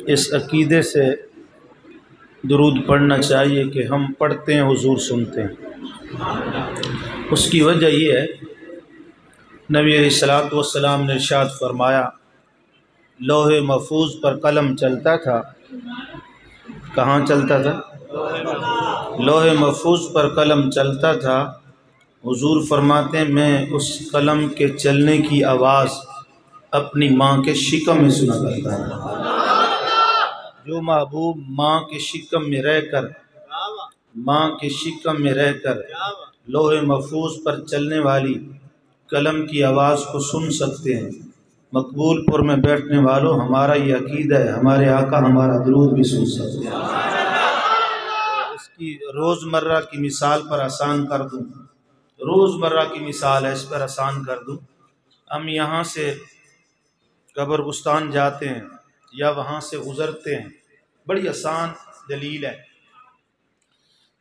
اس عقیدے سے درود پڑھنا چاہیے کہ ہم پڑھتے ہیں حضور سنتے ہیں۔ اس کی وجہ یہ ہے نبی علیہ الصلوۃ والسلام نے ارشاد فرمایا لوح محفوظ پر قلم چلتا تھا۔ کہاں چلتا تھا؟ لوح محفوظ پر قلم چلتا تھا۔ حضور فرماتے ہیں میں اس قلم کے چلنے کی آواز اپنی ماں کے شکم میں سنا کرتا تھا۔ جو محبوب ماں کے شکم میں رہ کر لوح محفوظ پر چلنے والی قلم کی آواز کو سن سکتے ہیں، مقبول پور میں بیٹھنے والوں ہمارا یہ عقیدہ ہے، ہمارے آقا ہمارا درود بھی سن سکتے ہیں۔ اس کی روزمرہ کی مثال پر آسان کر دوں، روزمرہ کی مثال ہے، اس پر آسان کر دوں۔ ہم یہاں سے قبرستان جاتے ہیں یا وہاں سے گزرتے ہیں، بڑی آسان دلیل ہے۔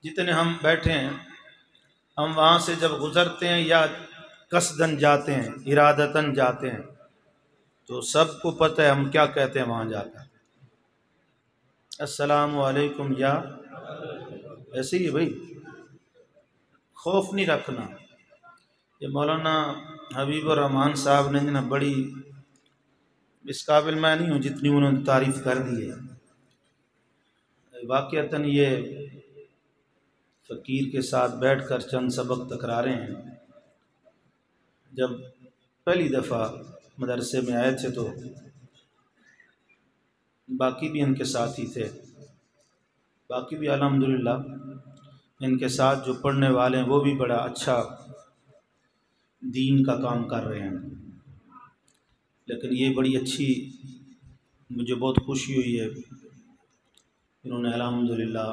جتنے ہم بیٹھے ہیں، ہم وہاں سے جب گزرتے ہیں یا قصدن جاتے ہیں، ارادتاً جاتے ہیں، تو سب کو پتہ ہے ہم کیا کہتے ہیں وہاں جا کر۔ السلام علیکم یا ایسے ہی بھائی، خوف نہیں رکھنا۔ یہ مولانا حبیب الرحمان صاحب نے بڑی، اس قابل میں نہیں ہوں جتنی انہوں نے تعریف کر دی ہے۔ واقعتاً یہ فقیر کے ساتھ بیٹھ کر چند سبق تکرا رہے ہیں۔ جب پہلی دفعہ مدرسے میں آئے تھے تو باقی بھی ان کے ساتھ ہی تھے، باقی بھی الحمدللہ ان کے ساتھ جو پڑھنے والے ہیں وہ بھی بڑا اچھا دین کا کام کر رہے ہیں۔ لیکن یہ بڑی اچھی، مجھے بہت خوشی ہوئی ہے، انہوں نے الحمدللہ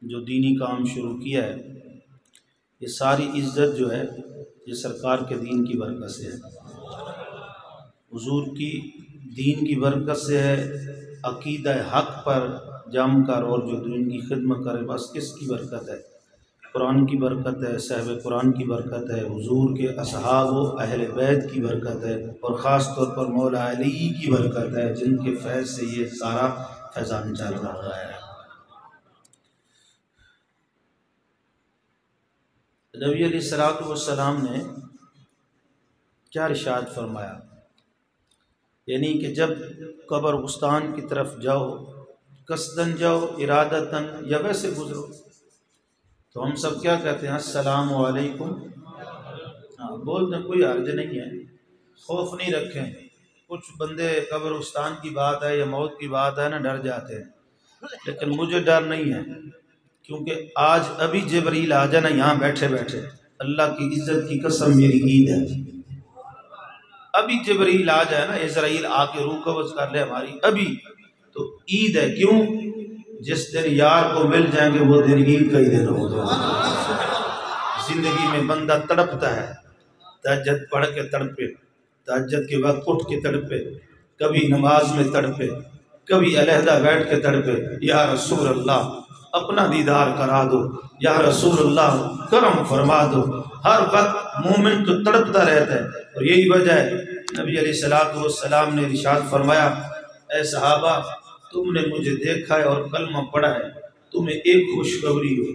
جو دینی کام شروع کیا ہے، یہ ساری عزت جو ہے یہ سرکار کے دین کی برکت سے ہے، حضور کی دین کی برکت سے ہے۔ عقیدہ حق پر جم کر اور جو دین کی خدمت کرے، بس کس کی برکت ہے؟ قرآن کی برکت ہے، صاحب قرآن کی برکت ہے، حضور کے اصحاب و اہل بیت کی برکت ہے، اور خاص طور پر مولا علی کی برکت ہے، جن کے فیض سے یہ سارا فیضان چل رہا ہے۔ نبی علیہ الصلوۃ والسلام نے کیا ارشاد فرمایا؟ یعنی کہ جب قبرستان کی طرف جاؤ، قصدن جاؤ، ارادتاً یا ویسے گزرو، تو ہم سب کیا کہتے ہیں؟ السلام علیکم۔ ہاں بول دیں، کوئی حرج نہیں ہے، خوف نہیں رکھیں۔ کچھ بندے قبرستان کی بات ہے یا موت کی بات ہے نا ڈر جاتے ہیں، لیکن مجھے ڈر نہیں ہے، کیونکہ آج ابھی جبرائیل آ جانا یہاں بیٹھے بیٹھے، اللہ کی عزت کی قسم میری عید ہے، ابھی جبرائیل آ جائے نا، اسرائیل آ کے روح قبض کر لے ہماری، ابھی تو عید ہے۔ کیوں؟ جس دن یار کو مل جائیں گے وہ دن عید کا ہی دن ہوگا۔ زندگی میں بندہ تڑپتا ہے، تہجد پڑھ کے تڑپے، تہجد کے وقت اٹھ کے تڑپے، کبھی نماز میں تڑپے، کبھی علیحدہ بیٹھ کے تڑپے، یا رسول اللہ اپنا دیدار کرا دو، یا رسول اللہ کرم فرما دو۔ ہر وقت مومن تو تڑپتا رہتا ہے، اور یہی وجہ ہے نبی علیہ الصلوۃ والسلام نے ارشاد فرمایا اے صحابہ تم نے مجھے دیکھا ہے اور کلمہ پڑھا ہے، تمہیں ایک خوشخبری ہو،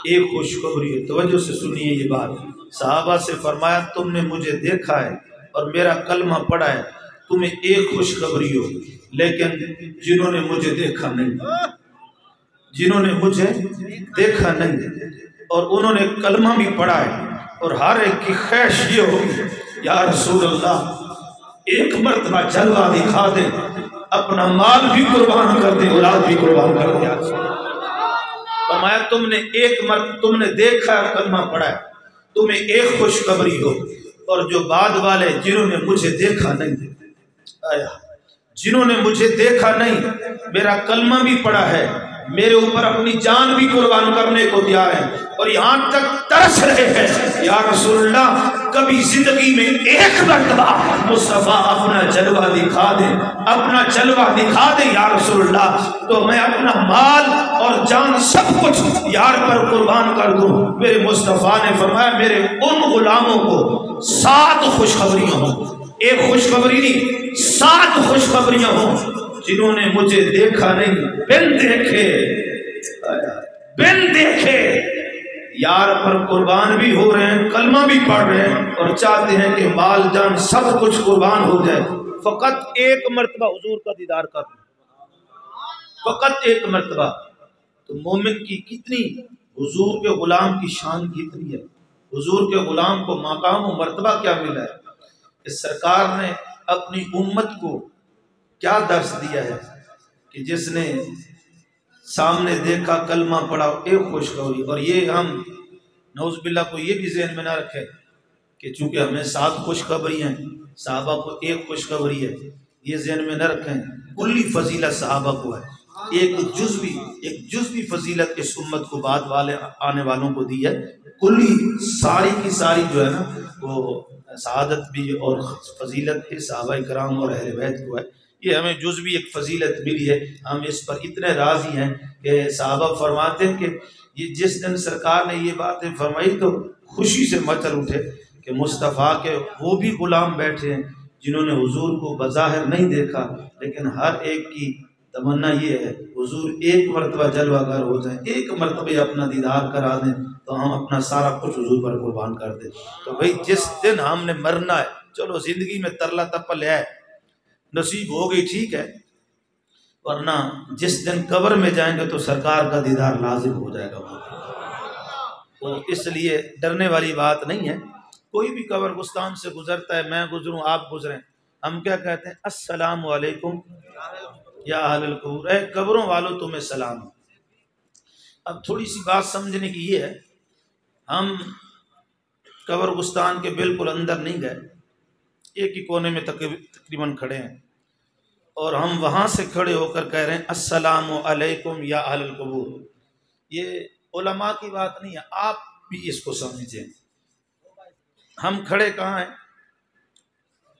ایک خوشخبری ہو۔ توجہ سے سنیے یہ بات، صحابہ سے فرمایا تم نے مجھے دیکھا ہے اور میرا کلمہ پڑھا ہے، تمہیں ایک خوشخبری ہو، لیکن جنہوں نے مجھے دیکھا نہیں، جنہوں نے مجھے دیکھا نہیں اور انہوں نے کلمہ بھی پڑھا ہے، اور ہر ایک کی خواہش یہ ہوگی یا رسول اللہ ایک مرتبہ جلوہ دکھا دے، اپنا مال بھی قربان کر دے، اولاد بھی قربان کر دے۔ فرمایا تم نے ایک مرتبہ تم نے دیکھا ہے، کلمہ پڑھا ہے، تمہیں ایک خوشخبری ہو، اور جو بعد والے جنہوں نے مجھے دیکھا نہیں، جنہوں نے مجھے دیکھا نہیں، میرا کلمہ بھی پڑھا ہے، میرے اوپر اپنی جان بھی قربان کرنے کو تیار ہیں، اور یہاں تک ترس رہے ہیں یا رسول اللہ کبھی زندگی میں ایک مرتبہ مصطفیٰ اپنا جلوہ دکھا دے، اپنا جلوہ دکھا دے یا رسول اللہ، تو میں اپنا مال اور جان سب کچھ یار پر قربان کر دوں۔ میرے مصطفیٰ نے فرمایا میرے ان غلاموں کو 7 خوشخبریاں ہوں، ایک خوشخبری نہیں 7 خوشخبریاں ہوں، جنہوں نے مجھے دیکھا نہیں بن دیکھے یار پر قربان بھی ہو رہے ہیں، کلمہ بھی پڑھ رہے ہیں اور چاہتے ہیں کہ مال جان سب کچھ قربان ہو جائے، فقط ایک مرتبہ حضور کا دیدار کر لو، فقط ایک مرتبہ۔ تو مومن کی کتنی، حضور کے غلام کی شان کتنی ہے، حضور کے غلام کو مقام و مرتبہ کیا ملا ہے کہ سرکار نے اپنی امت کو کیا درس دیا ہے کہ جس نے سامنے دیکھا کلمہ پڑھا ایک خوشخبری۔ اور یہ ہم نعوذ باللہ کو یہ بھی ذہن میں نہ رکھے کہ چونکہ ہمیں 7 خوشخبری ہیں، صحابہ کو ایک خوشخبری ہے، یہ ذہن میں نہ رکھیں کلی فضیلت صحابہ کو ہے، ایک جزوی فضیلت اس امت کو بعد والے آنے والوں کو دی ہے، کلی ساری کی ساری جو ہے نا وہ سعادت بھی اور فضیلت صحابہ کرام اور اہل بیت کو ہے۔ یہ ہمیں جزوی ایک فضیلت ملی ہے، ہم اس پر اتنے راضی ہیں کہ صحابہ فرماتے ہیں کہ یہ جس دن سرکار نے یہ باتیں فرمائی تو خوشی سے مچل اٹھے کہ مصطفیٰ کے وہ بھی غلام بیٹھے ہیں جنہوں نے حضور کو بظاہر نہیں دیکھا، لیکن ہر ایک کی تمنا یہ ہے حضور ایک مرتبہ جلوہ گر ہو جائیں، ایک مرتبہ اپنا دیدار کرا دیں تو ہم اپنا سارا کچھ حضور پر قربان کر دیں۔ تو بھئی جس دن ہم نے مرنا ہے، چلو زندگی میں ترلا تپل ہے، نصیب ہو گئی ٹھیک ہے، ورنہ جس دن قبر میں جائیں گے تو سرکار کا دیدار لازم ہو جائے گا وہاں۔ تو اس لیے ڈرنے والی بات نہیں ہے، کوئی بھی قبر گستان سے گزرتا ہے، میں گزروں آپ گزریں، ہم کیا کہتے ہیں السلام علیکم یا اہل القبور، اے قبروں والوں تمہیں سلام۔ اب تھوڑی سی بات سمجھنے کی یہ ہے، ہم قبر گستان کے بالکل اندر نہیں گئے، ایک ہی کونے میں تقریباً کھڑے ہیں اور ہم وہاں سے کھڑے ہو کر کہہ رہے ہیں السلام علیکم یا اہل القبور۔ یہ علماء کی بات نہیں ہے، آپ بھی اس کو سمجھیں۔ ہم کھڑے کہاں ہیں؟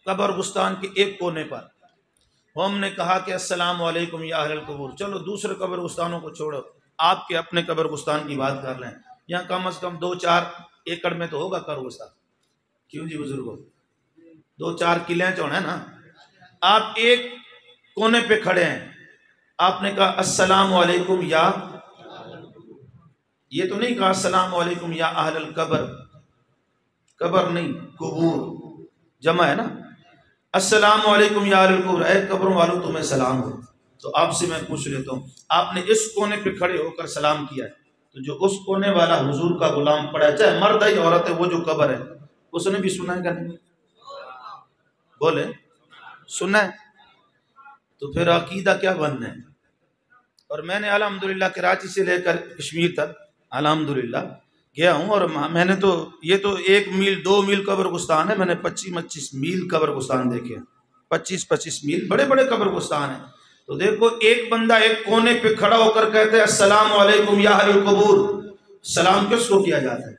قبر گستان کے ایک کونے پر، ہم نے کہا کہ السلام علیکم یا اہل القبور، چلو دوسرے قبر گستانوں کو چھوڑو، آپ کے اپنے قبر گستان کی بات کر لیں، یہاں کم از کم 2-4 ایکڑ میں تو ہوگا قبر گستان، کیوں جی بزرگوں، 2-4 قلعیں چوڑ ہیں نا، آپ ایک کونے پہ کھڑے ہیں، آپ نے کہا السلام علیکم یا، یہ تو نہیں کہا السلام علیکم یا اہل القبر، قبر نہیں قبور جمع ہے نا، السلام علیکم یا اہل القبور، اے قبروں والوں تمہیں سلام ہو۔ تو آپ سے میں پوچھ لیتا ہوں، آپ نے اس کونے پہ کھڑے ہو کر سلام کیا ہے، تو جو اس کونے والا حضور کا غلام پڑا ہے، چاہے مرد ہے یا عورت ہے، وہ جو قبر ہے اس نے بھی سنا ہے کہ نہیں؟ بولے سنا ہے؟ تو پھر عقیدہ کیا بننا ہے؟ اور میں نے الحمدللہ کراچی سے لے کر کشمیر تک الحمدللہ گیا ہوں، اور میں نے تو یہ تو 1 میل 2 میل قبر گستان ہے، میں نے 25 میل قبر گستان دیکھے، 25 میل بڑے بڑے قبر گستان ہیں۔ تو دیکھو ایک بندہ ایک کونے پہ کھڑا ہو کر کہتے ہیں السلام علیکم یا اہل القبور، سلام کس کو کیا جاتا ہے؟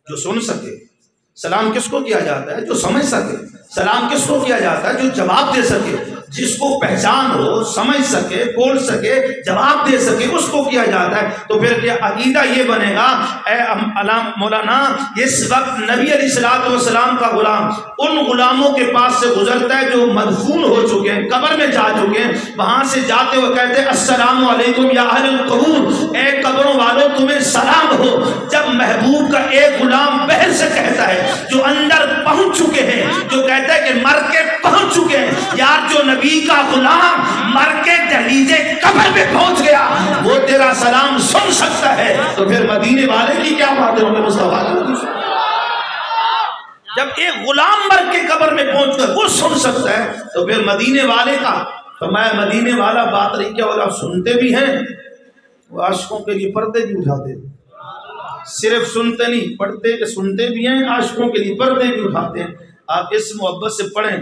جو سن سکے۔ سلام کس کو کیا جاتا ہے؟ جو سمجھ سکے۔ سلام کس کو کیا جاتا ہے؟ جو جواب دے سکے، جس کو پہچان ہو، سمجھ سکے، بول سکے، جواب دے سکے، اس کو کیا جاتا ہے۔ تو پھر کیا عقیدہ یہ بنے گا، اے مولانا اس وقت نبی علیہ الصلوۃ والسلام کا غلام ان غلاموں کے پاس سے گزرتا ہے جو مدفون ہو چکے ہیں، قبر میں جا چکے ہیں، وہاں سے جاتے ہوئے کہتے ہیں السلام علیکم یا اہل القبور، اے قبروں والوں تمہیں سلام ہو۔ جب محبوب کا ایک غلام بہر سے کہتا ہے، جو اندر پہنچ چکے ہیں، جو کہتا ہے کہ مر کے پہنچ چکے ہیں، یار جو نبی کا غلام مر کے دہلیز قبر میں پہنچ گیا وہ تیرا سلام سن سکتا ہے، تو پھر مدینے والے کی کیا باتیں ہوں گے مصطفیٰ کی؟ جب ایک غلام مر کے قبر میں پہنچ کر وہ سن سکتا ہے تو پھر مدینے والے کا، تو میں مدینے والا بات نہیں کیا ہوگا، سنتے بھی ہیں، وہ عاشقوں کے لیے پردے بھی اٹھاتے ہیں، صرف سنتے نہیں، پڑھتے کہ سنتے بھی ہیں، عاشقوں کے لیے پردے بھی اٹھاتے ہیں۔ آپ اس محبت سے پڑھیں،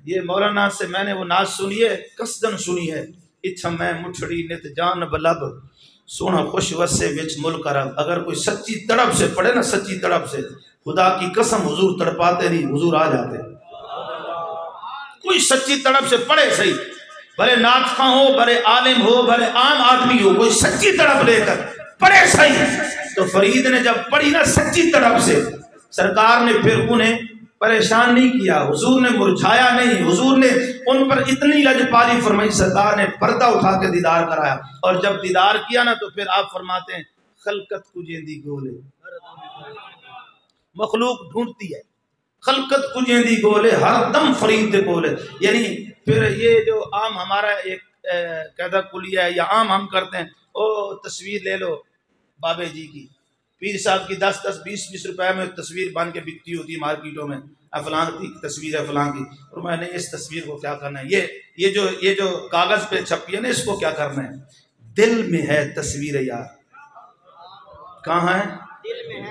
یہ مولانا سے میں نے وہ نعت سنی ہے، قصدن سنی ہے، اچھا میں مٹھڑی نت جان بلب سونا خوش وسے وچ ملک رب۔ اگر کوئی سچی تڑپ سے پڑھے نا، سچی تڑپ سے، خدا کی قسم حضور تڑپاتے نہیں، حضور آ جاتے۔ کوئی سچی تڑپ سے پڑھے صحیح، بھلے نعت خواں ہو، بھلے عالم ہو، بھلے عام آدمی ہو، کوئی سچی تڑپ لے کر پڑھے صحیح۔ تو فرید نے جب پڑھی نا سچی تڑپ سے، سرکار نے پھر انہیں پریشان نہیں کیا، حضور نے مرجھایا نہیں، حضور نے ان پر اتنی لجپالی فرمائی، سرکار نے پردہ اٹھا کے دیدار کرایا، اور جب دیدار کیا نا تو پھر آپ فرماتے ہیں خلقت کجیندی گولے، مخلوق ڈھونڈتی ہے، خلقت کجیندی گولے ہر دم فرید دے بولے. یعنی پھر یہ جو عام ہمارا ایک قاعدہ کلیہ ہے یا عام ہم کرتے ہیں، او تصویر لے لو بابے جی کی، پیر صاحب کی 10 20 روپے میں تصویر بن کے بکتی ہوتی ہے مارکیٹوں میں، فلاں کی تصویر ہے فلاں کی، اور میں نے اس تصویر کو کیا کرنا ہے، یہ جو کاغذ پہ چھپی ہے نا اس کو کیا کرنا ہے، دل میں ہے تصویر یار. کہاں ہے؟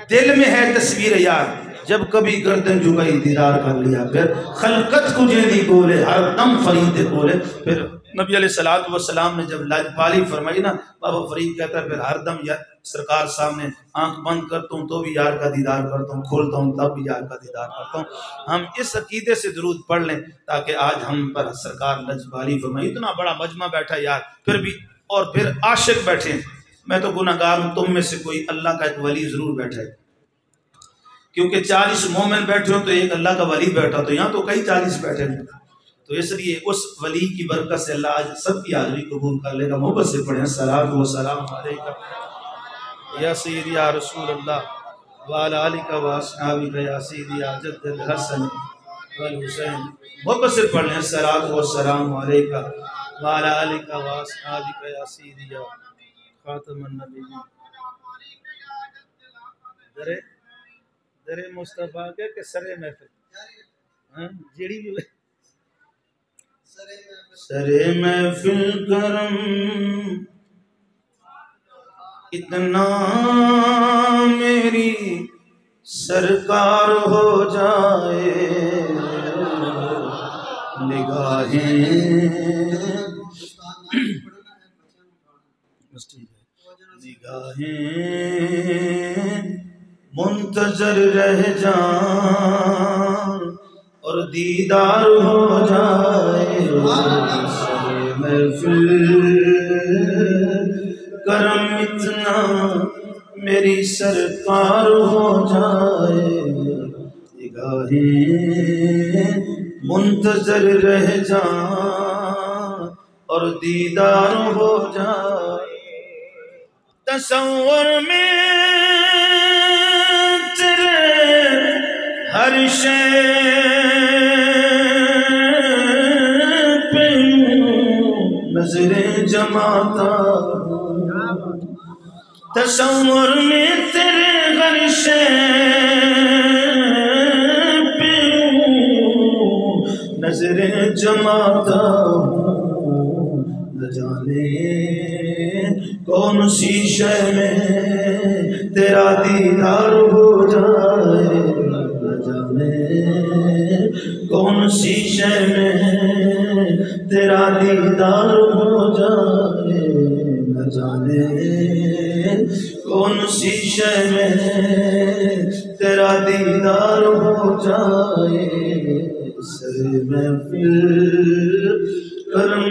دل میں ہے تصویر یار. جب کبھی گردن جھکائی دیدار کر لیا، پھر خلقت کو جیدی بولے ہر دم فرید بولے. پھر نبی علیہ الصلوۃ والسلام نے جب لاجپالی فرمائی نا، بابا فرید کہتا ہے پھر ہر دم یا سرکار سامنے آنکھ بند کرتا ہوں تو بھی یار کا دیدار کرتا ہوں، کھولتا ہوں تب بھی یار کا دیدار کرتا ہوں. ہم اس عقیدے سے درود پڑھ لیں تاکہ آج ہم پر سرکار لاجپالی فرمائی. اتنا بڑا مجمع بیٹھا یار، پھر بھی اور پھر عاشق بیٹھے ہیں. میں تو گناہگار ہوں، تم میں سے کوئی اللہ کا ایک ولی ضرور بیٹھا ہے، کیونکہ 40 مومن بیٹھے ہو تو ایک اللہ کا ولی بیٹھا، تو یہاں تو کئی 40 بیٹھے ہیں. تو اس لیے اس ولی کی برکت سے اللہ آج سب کی حاضری قبول کر لے گا. محبت سے پڑھیں الصلاۃ والسلام علیکہ یا سیدی یا رسول اللہ وعلی آلک و اصحابک یا سیدی یا جد الحسن والحسین. محبت سے پڑھ لیں الصلاۃ والسلام علیکہ وعلی آلک و اصحابک یا سیدی یا خاتم النبیین. درے مصطفیٰ کے سرے محفل جیڑی بھی سرے محفل کرم اتنا میری سرکار ہو جائے، نگاہیں منتظر رہ جان اور دیدار ہو جائے. سرے محفل کرم اتنا میری سرکار ہو جائے، نگاہیں منتظر رہ جان اور دیدار ہو جائے. تصور میں تیرے ہر شے پہ نظریں جماتا، تصور میں تیرے ہر شے پہ نظریں جماتا ہوں. نہ جانے کون سی شے میں تیرا دیدار ہو جائے، نہ جانے کون سی شے میں تیرا دیدار ہو جائے، نہ جانے کون سی شے میں تیرا دیدار ہو جائے. سرے محفل کرم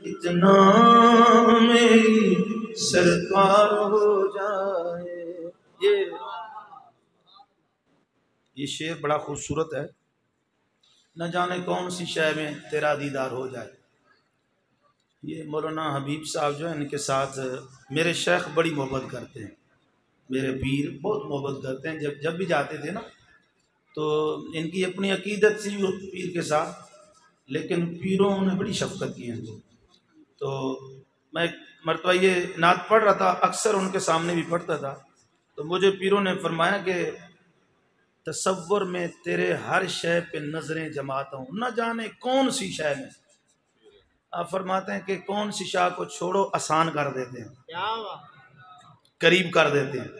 اتنا میری سرکار ہو جائے. یہ شعر بڑا خوبصورت ہے. نہ جانے کون سی شے میں تیرا دیدار ہو جائے. یہ مولانا حبیب صاحب جو ہیں ان کے ساتھ میرے شیخ بڑی محبت کرتے ہیں، میرے پیر بہت محبت کرتے ہیں. جب بھی جاتے تھے نا تو ان کی اپنی عقیدت تھی پیر کے ساتھ، لیکن پیروں نے بڑی شفقت کی ان کو. تو میں مرتبہ یہ نعت پڑھ رہا تھا، اکثر ان کے سامنے بھی پڑھتا تھا، تو مجھے پیروں نے فرمایا کہ تصور میں تیرے ہر شے پہ نظریں جماتا ہوں، نہ جانے کون سی شے میں. آپ فرماتے ہیں کہ کون سی شاہ کو چھوڑو آسان کر دیتے ہیں، قریب کر دیتے ہیں.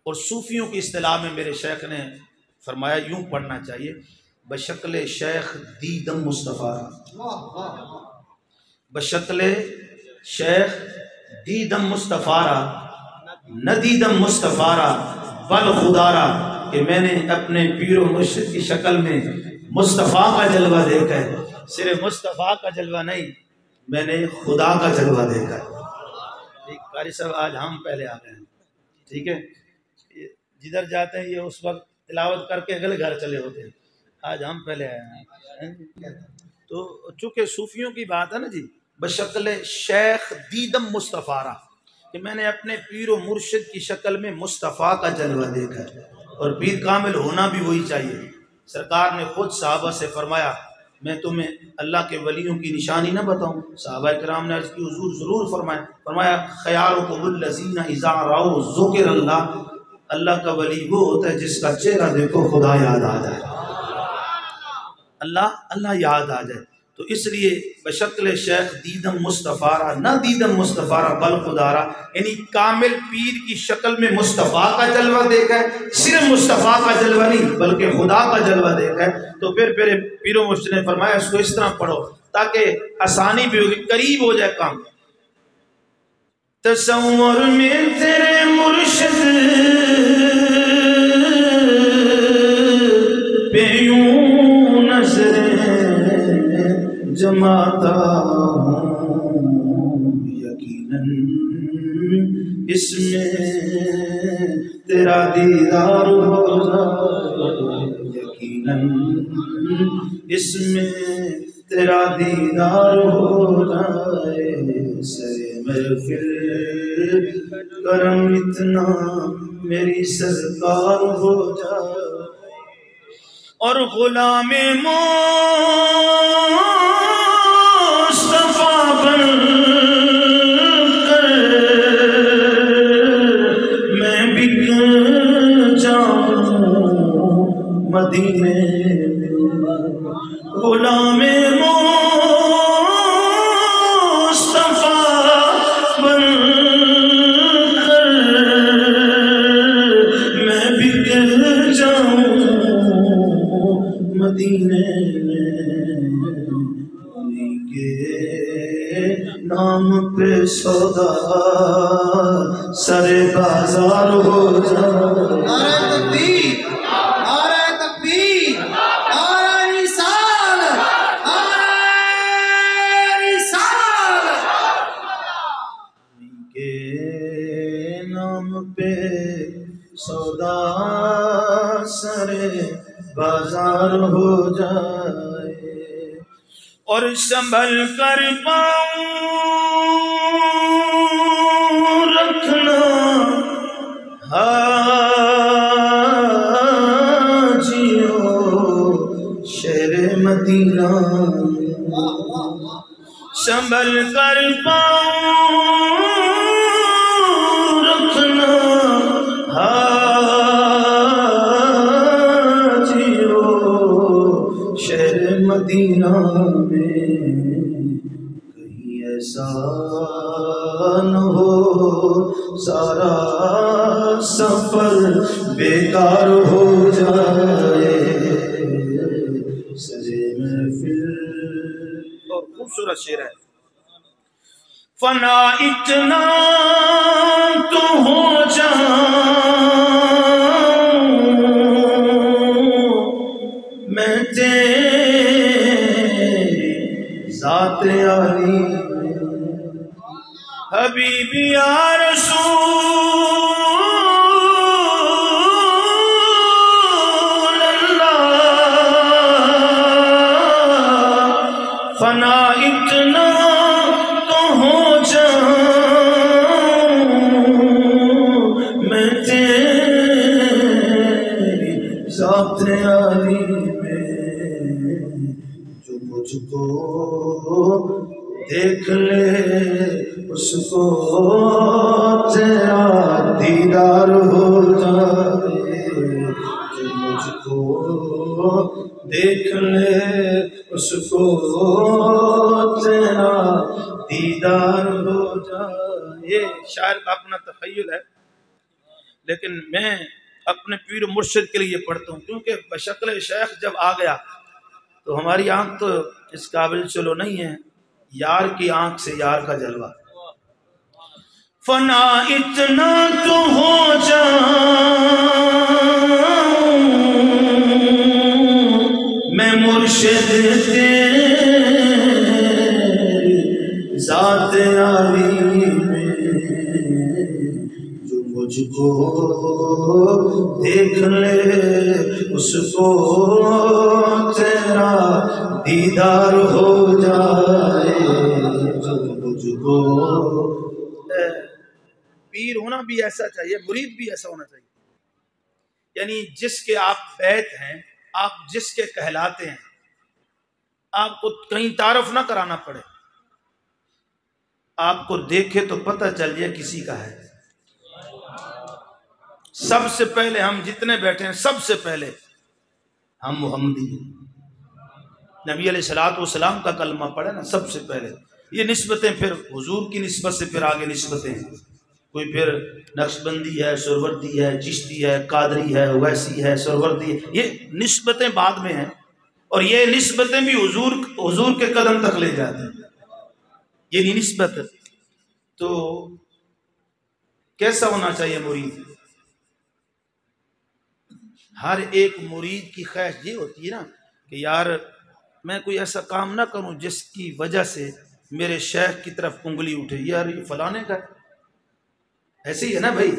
اور صوفیوں کی اصطلاح میں میرے شیخ نے فرمایا یوں پڑھنا چاہیے، بشکل شیخ دیدم مصطفیٰ، بشکل شیخ دیدم مصطفیٰ ندیدم مصطفیٰ بل خدارا، کہ میں نے اپنے پیر و مرشد کی شکل میں مصطفیٰ کا جلوہ دیکھا ہے. صرف مصطفیٰ کا جلوہ نہیں، میں نے خدا کا جلوہ دیکھا ہے. قاری صاحب آج ہم پہلے آ گئے ہیں، ٹھیک ہے. جدھر جاتے ہیں یہ اس وقت تلاوت کر کے اگلے گھر چلے ہوتے ہیں، آج ہم پہلے آئے ہیں۔ تو چونکہ صوفیوں کی بات ہے نا جی، بشکل شیخ دیدم مصطفیٰ، کہ میں نے اپنے پیر و مرشد کی شکل میں مصطفیٰ کا جلوہ دیکھا ہے، اور پیر کامل ہونا بھی وہی چاہیے۔ سرکار نے خود صحابہ سے فرمایا میں تمہیں اللہ کے ولیوں کی نشانی نہ بتاؤں؟ صحابہ کرام نے عرض کی حضور ضرور فرمایا خیارکم الذین اذا رأوا ذکر اللہ، اللہ کا ولی وہ ہوتا ہے جس کا چہرہ دیکھو خدا یاد آ جائے، اللہ یاد آ جائے۔ تو اس لیے بشکل شیخ دیدم مصطفیٰ، نہ دیدم مصطفیٰ بل خدارا، یعنی کامل پیر کی شکل میں مصطفیٰ کا جلوہ دیکھا ہے، صرف مصطفیٰ کا جلوہ نہیں بلکہ خدا کا جلوہ دیکھا ہے۔ تو پھر پیر و مرشد نے فرمایا اس کو اس طرح پڑھو تاکہ آسانی بھی ہوگی، قریب ہو جائے کام۔ تصور میں تیرے مرشد پہ یوں نظریں جماتا ہوں، یقیناً اس میں تیرا دیدار ہو جائے، یقیناً اس میں تیرا دیدار ہو جائے، سرے محفل کرم اتنا میری سرکار ہو جائے، اور غلام مصطفیٰ بن کر میں بک جاؤں مدینے میں، غلام مصطفیٰ بن کر میں بک جاؤں مدینے میں، انہی کے نام پہ سودا سرے بازار ہو جائے۔ نعرہ تکبیر، نعرہ تکبیر، نعرہ رسالت، نعرہ رسالت۔ انہی کے نام پہ سودا سرے بازار ہو جائے، اور سنبھل کر پاؤں رکھنا حاجیوں شہر مدینہ، سنبھل کر پاؤں رکھنا شہر مدینہ میں، کہیں ایسا نہ ہو سارا سفر بیکار ہو جائے، سجے محفل۔ اور خوبصورت شعر ہے، فنا اتنا تو ہو جاؤں میں تیری ذات عالی میں، حبیبی یا رسول اللہ، فنا اتنا تو ہو جاؤں میں تیری ذات عالی میں، جو مجھ کو دیکھ لے اس کو تیرا دیدار ہو جائے، جو مجھ کو دیکھ لے اس کو تیرا دیدار ہو جائے۔ یہ شاعر کا اپنا تخیل ہے، لیکن میں اپنے پیر مرشد کے لیے پڑھتا ہوں، کیونکہ بشکل شیخ جب آ گیا تو ہماری آنکھ تو اس قابل چلو نہیں ہے، یار کی آنکھ سے یار کا جلوہ۔ فنا اتنا تو ہو جاؤں میں مرشد تیری ذات عالی میں، جو مجھ کو دیکھ لے اس کو تیرا دیدار ہو جائے، مجھ کو۔ پیر ہونا بھی ایسا چاہیے، مرید بھی ایسا ہونا چاہیے، یعنی جس کے آپ بیت ہیں، آپ جس کے کہلاتے ہیں، آپ کو کہیں تعارف نہ کرانا پڑے، آپ کو دیکھے تو پتہ چل جائے کسی کا ہے۔ سب سے پہلے ہم جتنے بیٹھے ہیں، سب سے پہلے ہم محمدی ہیں، نبی علیہ الصلوۃ والسلام کا کلمہ پڑھے نا سب سے پہلے۔ یہ نسبتیں پھر حضور کی نسبت سے پھر آگے نسبتیں ہیں، کوئی پھر نقشبندی ہے، سہروردی ہے، چشتی ہے، قادری ہے، اویسی ہے، سہروردی ہے، یہ نسبتیں بعد میں ہیں، اور یہ نسبتیں بھی حضور کے قدم تک لے جاتی ہیں، یہ نہیں نسبت۔ تو کیسا ہونا چاہیے مرید؟ ہر ایک مرید کی خواہش یہ ہوتی ہے نا کہ یار میں کوئی ایسا کام نہ کروں جس کی وجہ سے میرے شیخ کی طرف انگلی اٹھے، یار یہ فلانے کا، ایسے ہی ہے نا بھائی۔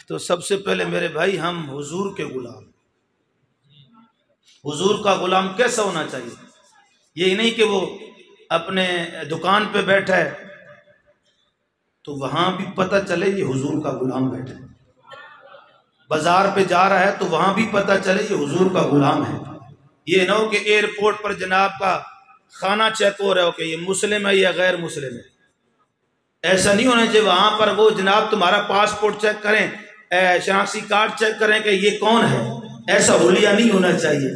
تو سب سے پہلے میرے بھائی ہم حضور کے غلام، حضور کا غلام کیسا ہونا چاہیے؟ یہ نہیں کہ وہ اپنے دکان پہ بیٹھا ہے تو وہاں بھی پتہ چلے یہ حضور کا غلام بیٹھا ہے، بازار پہ جا رہا ہے تو وہاں بھی پتہ چلے یہ حضور کا غلام ہے۔ یہ نہ ہو کہ ایئرپورٹ پر جناب کا کھانا چیک ہو رہا ہو کہ یہ مسلم ہے یا غیر مسلم ہے، ایسا نہیں ہونا چاہیے۔ وہاں پر وہ جناب تمہارا پاسپورٹ چیک کریں، شناختی کارڈ چیک کریں کہ یہ کون ہے، ایسا حلیہ نہیں ہونا چاہیے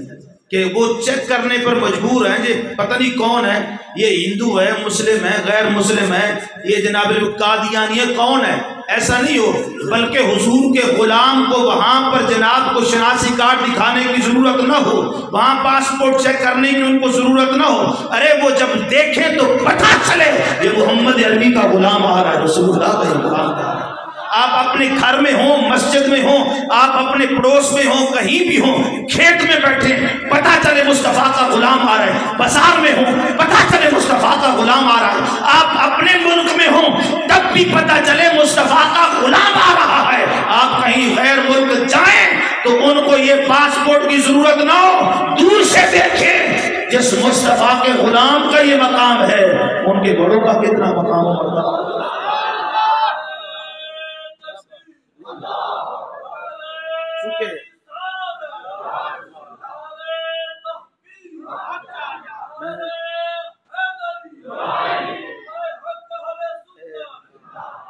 کہ وہ چیک کرنے پر مجبور ہیں جی پتہ نہیں کون ہے، یہ ہندو ہے، مسلم ہے، غیر مسلم ہے، یہ جناب قادیانی ہے، کون ہے، ایسا نہیں ہو۔ بلکہ حضور کے غلام کو وہاں پر جناب کو شناختی کارڈ دکھانے کی ضرورت نہ ہو، وہاں پاسپورٹ چیک کرنے کی ان کو ضرورت نہ ہو، ارے وہ جب دیکھیں تو پتہ چلے یہ محمد عربی کا غلام آ رہا ہے، رسول اللہ کا غلام آ رہا ہے۔ آپ اپنے گھر میں ہوں، مسجد میں ہوں، آپ اپنے پڑوس میں ہوں، کہیں بھی ہوں، کھیت میں بیٹھے پتہ چلے مصطفیٰ کا غلام آ رہا ہے، بازار میں ہوں پتہ چلے مصطفیٰ کا غلام آ رہا ہے، آپ اپنے ملک میں ہوں تب بھی پتہ چلے مصطفیٰ کا غلام آ رہا ہے۔ آپ کہیں غیر ملک جائیں تو ان کو یہ پاسپورٹ کی ضرورت نہ ہو، دور سے دیکھیں جس مصطفیٰ کے غلام کا یہ مقام ہے ان کے بڑوں کا کتنا مقام ہوگا۔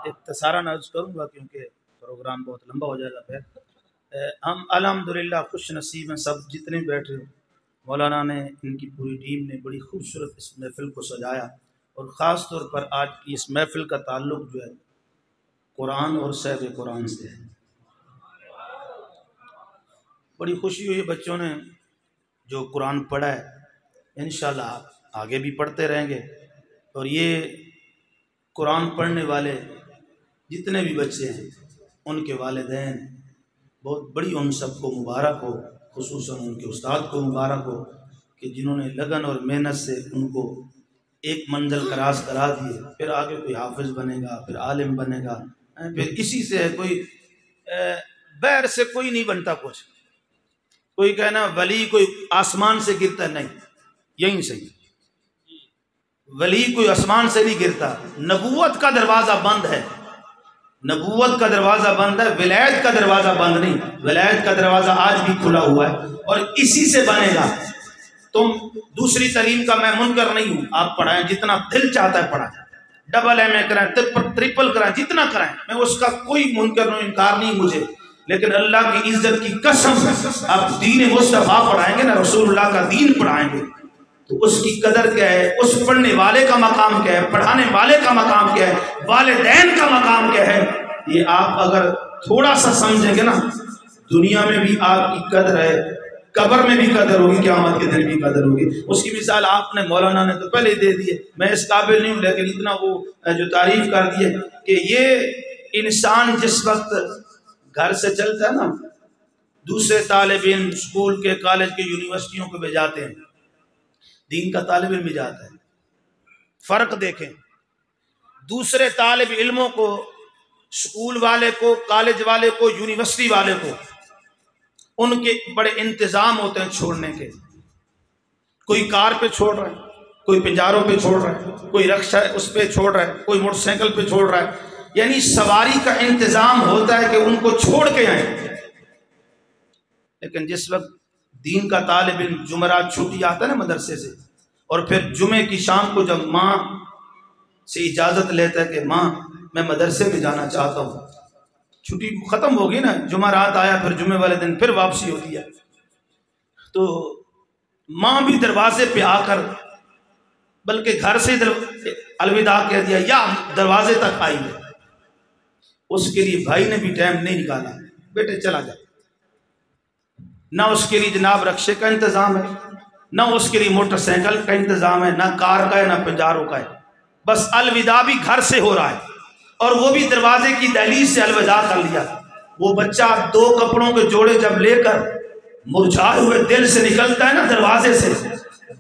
اختصاراً عرض کروں گا کیونکہ پروگرام بہت لمبا ہو جائے گا پھر۔ ہم الحمدللہ خوش نصیب ہیں، سب جتنے بیٹھے، مولانا نے ان کی پوری ٹیم نے بڑی خوبصورت اس محفل کو سجایا، اور خاص طور پر آج کی اس محفل کا تعلق جو ہے قرآن اور صحب قرآن سے ہے۔ بڑی خوشی ہوئی بچوں نے جو قرآن پڑھا ہے، انشاءاللہ آگے بھی پڑھتے رہیں گے، اور یہ قرآن پڑھنے والے جتنے بھی بچے ہیں ان کے والدین بہت بڑی ان سب کو مبارک ہو، خصوصاً ان کے استاد کو مبارک ہو کہ جنہوں نے لگن اور محنت سے ان کو ایک منزل کراس کرا دیے۔ پھر آگے کوئی حافظ بنے گا، پھر عالم بنے گا، پھر اسی سے کوئی بیر سے کوئی نہیں بنتا کچھ، کوئی کہنا ولی کوئی آسمان سے گرتا نہیں، یہیں صحیح، ولی کوئی آسمان سے نہیں گرتا، نبوت کا دروازہ بند ہے، نبوت کا دروازہ بند ہے، ولایت کا دروازہ بند نہیں، ولایت کا دروازہ آج بھی کھلا ہوا ہے اور اسی سے بنے گا۔ تم دوسری تعلیم کا میں منکر نہیں ہوں، آپ پڑھائیں جتنا دل چاہتا ہے پڑھائیں، ڈبل ایم اے کرائیں، ٹرپل کرائیں، جتنا کرائیں، میں اس کا کوئی منکر نہیں، انکار نہیں مجھے، لیکن اللہ کی عزت کی قسم آپ دین مصطفیٰ پڑھائیں گے نا، رسول اللہ کا دین پڑھائیں گے تو اس کی قدر کیا ہے، اس پڑھنے والے کا مقام کیا ہے، پڑھانے والے کا مقام کیا ہے، والدین کا مقام کیا ہے، یہ آپ اگر تھوڑا سا سمجھیں گے نا، دنیا میں بھی آپ کی قدر ہے، قبر میں بھی قدر ہوگی، قیامت کے دن بھی قدر ہوگی۔ اس کی مثال آپ نے مولانا نے تو پہلے ہی دے دی ہے، میں اس قابل نہیں ہوں، لیکن اتنا وہ جو تعریف کر دی ہے کہ یہ انسان جس وقت گھر سے چلتا ہے نا، دوسرے طالب علم اسکول کے، کالج کے، یونیورسٹیوں کو بھیجاتے ہیں، دین کا طالب علم بھی جاتا ہے، فرق دیکھیں، دوسرے طالب علموں کو اسکول والے کو، کالج والے کو، یونیورسٹی والے کو ان کے بڑے انتظام ہوتے ہیں چھوڑنے کے. کوئی کار پہ چھوڑ رہا ہے، کوئی پنجاروں پہ چھوڑ رہا ہے، کوئی رکشہ اس پہ چھوڑ رہا ہے، کوئی موٹر سائیکل پہ چھوڑ رہا ہے. یعنی سواری کا انتظام ہوتا ہے کہ ان کو چھوڑ کے آئیں. لیکن جس وقت دین کا طالب علم جمعرات چھٹی آتا ہے نا مدرسے سے، اور پھر جمعے کی شام کو جب ماں سے اجازت لیتا ہے کہ ماں میں مدرسے میں جانا چاہتا ہوں، چھٹی ختم ہوگی نا، جمعرات آیا پھر جمعے والے دن پھر واپسی ہوتی ہے، تو ماں بھی دروازے پہ آ کر بلکہ گھر سے الوداع کہہ دیا یا دروازے تک آئی ہے. اس کے لیے بھائی نے بھی ٹائم نہیں نکالا، بیٹے چلا جا. نہ اس کے لیے جناب رکشے کا انتظام ہے، نہ اس کے لیے موٹر سائیکل کا انتظام ہے، نہ کار کا ہے، نہ پنجاروں کا ہے. بس الوداع بھی گھر سے ہو رہا ہے، اور وہ بھی دروازے کی دہلیز سے الوداع کر لیا. وہ بچہ 2 کپڑوں کے جوڑے جب لے کر مرجھائے ہوئے دل سے نکلتا ہے نا دروازے سے،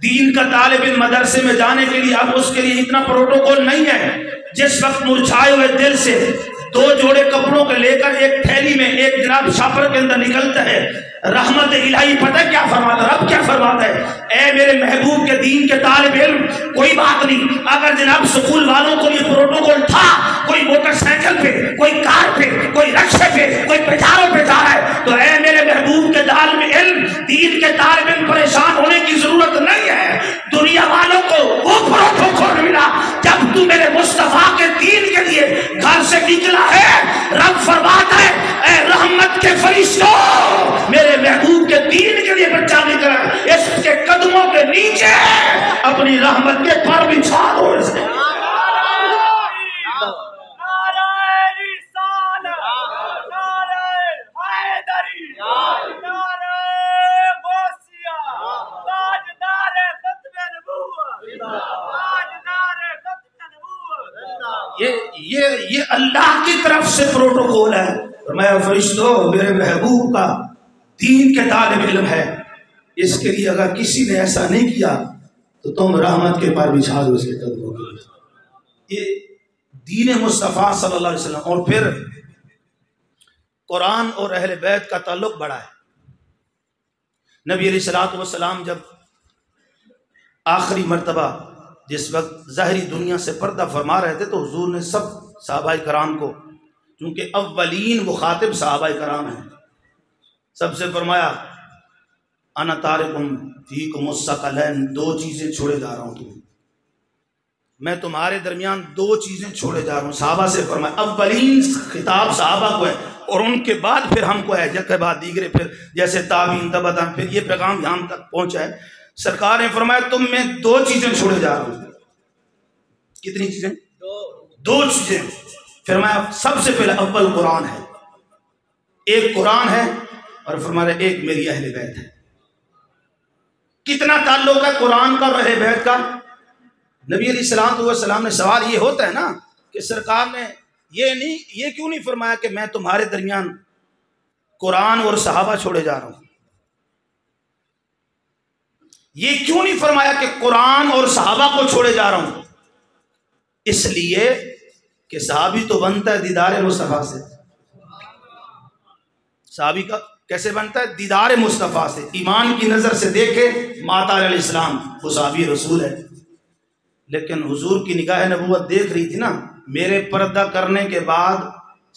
دین کا طالب علم مدرسے میں جانے کے لیے اب اس کے لیے اتنا پروٹوکول نہیں ہے. جس وقت مرجھائے ہوئے دل سے 2 جوڑے کپڑوں کے لے کر ایک تھیلی میں ایک جناب شاپر کے اندر نکلتا ہے، رحمت الہی پتہ کیا فرماتا ہے، رب کیا فرماتا ہے، اے میرے محبوب کے دین کے طالب علم کوئی بات نہیں، اگر جناب سکول والوں کو یہ پروٹوکول تھا، کوئی موٹر سائیکل پہ، کوئی کار پہ، کوئی رکشے پہ، کوئی پنجاروں پہ جا رہا ہے، تو اے میرے محبوب کے طالب علم دین کے طالب علم پریشان ہونے کی ضرورت نہیں ہے. دنیا والوں کو وہ پروٹوکول ملا جب تو میرے مصطفیٰ کے دین کے لیے گھر سے نکلا ہے. رب فرماتا ہے اے رحمت کے فرشتوں میرے محبوب کے دین کے لیے بچہ نکلا ہے، اس کے قدموں کے نیچے اپنی رحمت کے پر بچھا دو. یہ اللہ کی طرف سے پروٹوکول ہے. فرمایا فرشتوں میرے محبوب کا دین کے طالب علم ہے، اس کے لیے اگر کسی نے ایسا نہیں کیا تو تم رحمت کے پر بچھا دو اس کے قدموں کے. یہ دین مصطفیٰ صلی اللہ علیہ وسلم. اور پھر قرآن اور اہل بیت کا تعلق بڑا ہے. نبی علیہ الصلوۃ والسلام جب آخری مرتبہ جس وقت ظاہری دنیا سے پردہ فرما رہے تھے تو حضور نے سب صحابہ کرام کو، کیونکہ اولین مخاطب صحابہ کرام ہیں، سب سے فرمایا انا تارکم فیکم الثقلین، 2 چیزیں چھوڑے جا رہا ہوں تمہیں، میں تمہارے درمیان 2 چیزیں چھوڑے جا رہا ہوں. صحابہ سے فرمایا، اولین خطاب صحابہ کو ہے اور ان کے بعد پھر ہم کو ہے، جگہ بعد دیگرے پھر جیسے تابعین تبع تابعین، پھر یہ پیغام یہاں تک پہنچا ہے. سرکار نے فرمایا تم میں 2 چیزیں چھوڑے جا رہا ہوں. کتنی چیزیں؟ 2 چیزیں. فرمایا سب سے پہلے اول قرآن ہے، ایک قرآن ہے، اور فرمایا ایک میری اہل بیت ہے. کتنا تعلق ہے قرآن کا اور اہل بیت کا؟ نبی علیہ الصلوۃ والسلام نے سوال یہ ہوتا ہے نا کہ سرکار نے یہ کیوں نہیں فرمایا کہ میں تمہارے درمیان قرآن اور صحابہ چھوڑے جا رہا ہوں؟ یہ کیوں نہیں فرمایا کہ قرآن اور صحابہ کو چھوڑے جا رہا ہوں؟ اس لیے کہ صحابی تو بنتا ہے دیدار مصطفیٰ سے. صحابی کا کیسے بنتا ہے؟ دیدار مصطفیٰ سے. ایمان کی نظر سے دیکھے ماتا علیہ السلام وہ صحابی رسول ہے، لیکن حضور کی نگاہ نبوت دیکھ رہی تھی نا، میرے پردہ کرنے کے بعد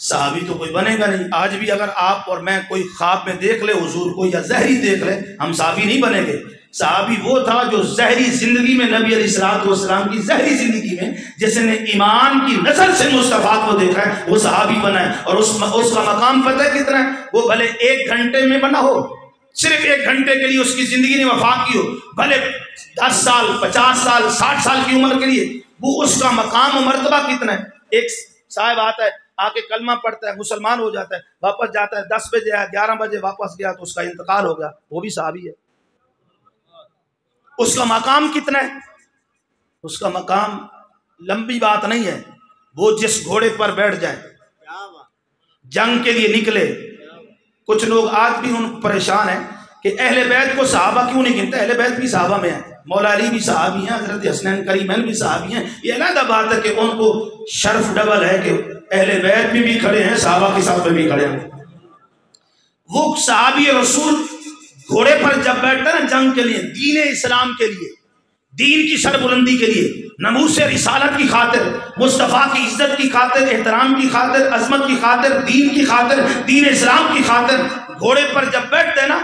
صحابی تو کوئی بنے گا نہیں. آج بھی اگر آپ اور میں کوئی خواب میں دیکھ لے حضور کو یا ظاہری دیکھ لے، ہم صحابی نہیں بنیں گے. صحابی وہ تھا جو ظاہری زندگی میں نبی علیہ الصلوۃ والسلام کی ظاہری زندگی میں جس نے ایمان کی نظر سے مصطفیٰ کو دیکھا ہے وہ صحابی بنا ہے. اور اس کا مقام پتہ ہے کتنا ہے؟ وہ بھلے 1 گھنٹے میں بنا ہو، صرف 1 گھنٹے کے لیے اس کی زندگی نے وفا کی ہو، بھلے 10 سال 50 سال 60 سال کی عمر کے لیے، وہ اس کا مقام و مرتبہ کتنا ہے. ایک صاحب آتا ہے آ کے کلمہ پڑھتا ہے، مسلمان ہو جاتا ہے، واپس جاتا ہے، 10 بجے آیا 11 بجے واپس گیا تو اس کا انتقال ہو گیا، وہ بھی صحابی ہے. اس کا مقام کتنا ہے؟ اس کا مقام لمبی بات نہیں ہے. وہ جس گھوڑے پر بیٹھ جائے، جنگ کے لیے نکلے. کچھ لوگ آج بھی ان پریشان ہیں کہ اہل بیت کو صحابہ کیوں نہیں گنتے. اہل بیت بھی صحابہ میں ہیں، مولا علی بھی صحابی ہیں، حضرت حسنین کریمین بھی صحابی ہیں. یہ علیحدہ بات ہے کہ ان کو شرف ڈبل ہے کہ اہل بیت میں بھی کھڑے ہیں، صحابہ کے ساتھ میں بھی کھڑے ہیں. وہ صحابی رسول گھوڑے پر جب بیٹھتا ہے نا جنگ کے لیے، دین اسلام کے لیے، دین کی سربلندی کے لیے، ناموس رسالت کی خاطر، مصطفیٰ کی عزت کی خاطر، احترام کی خاطر، عظمت کی خاطر، دین کی خاطر، دین اسلام کی خاطر گھوڑے پر جب بیٹھتے ہیں نا،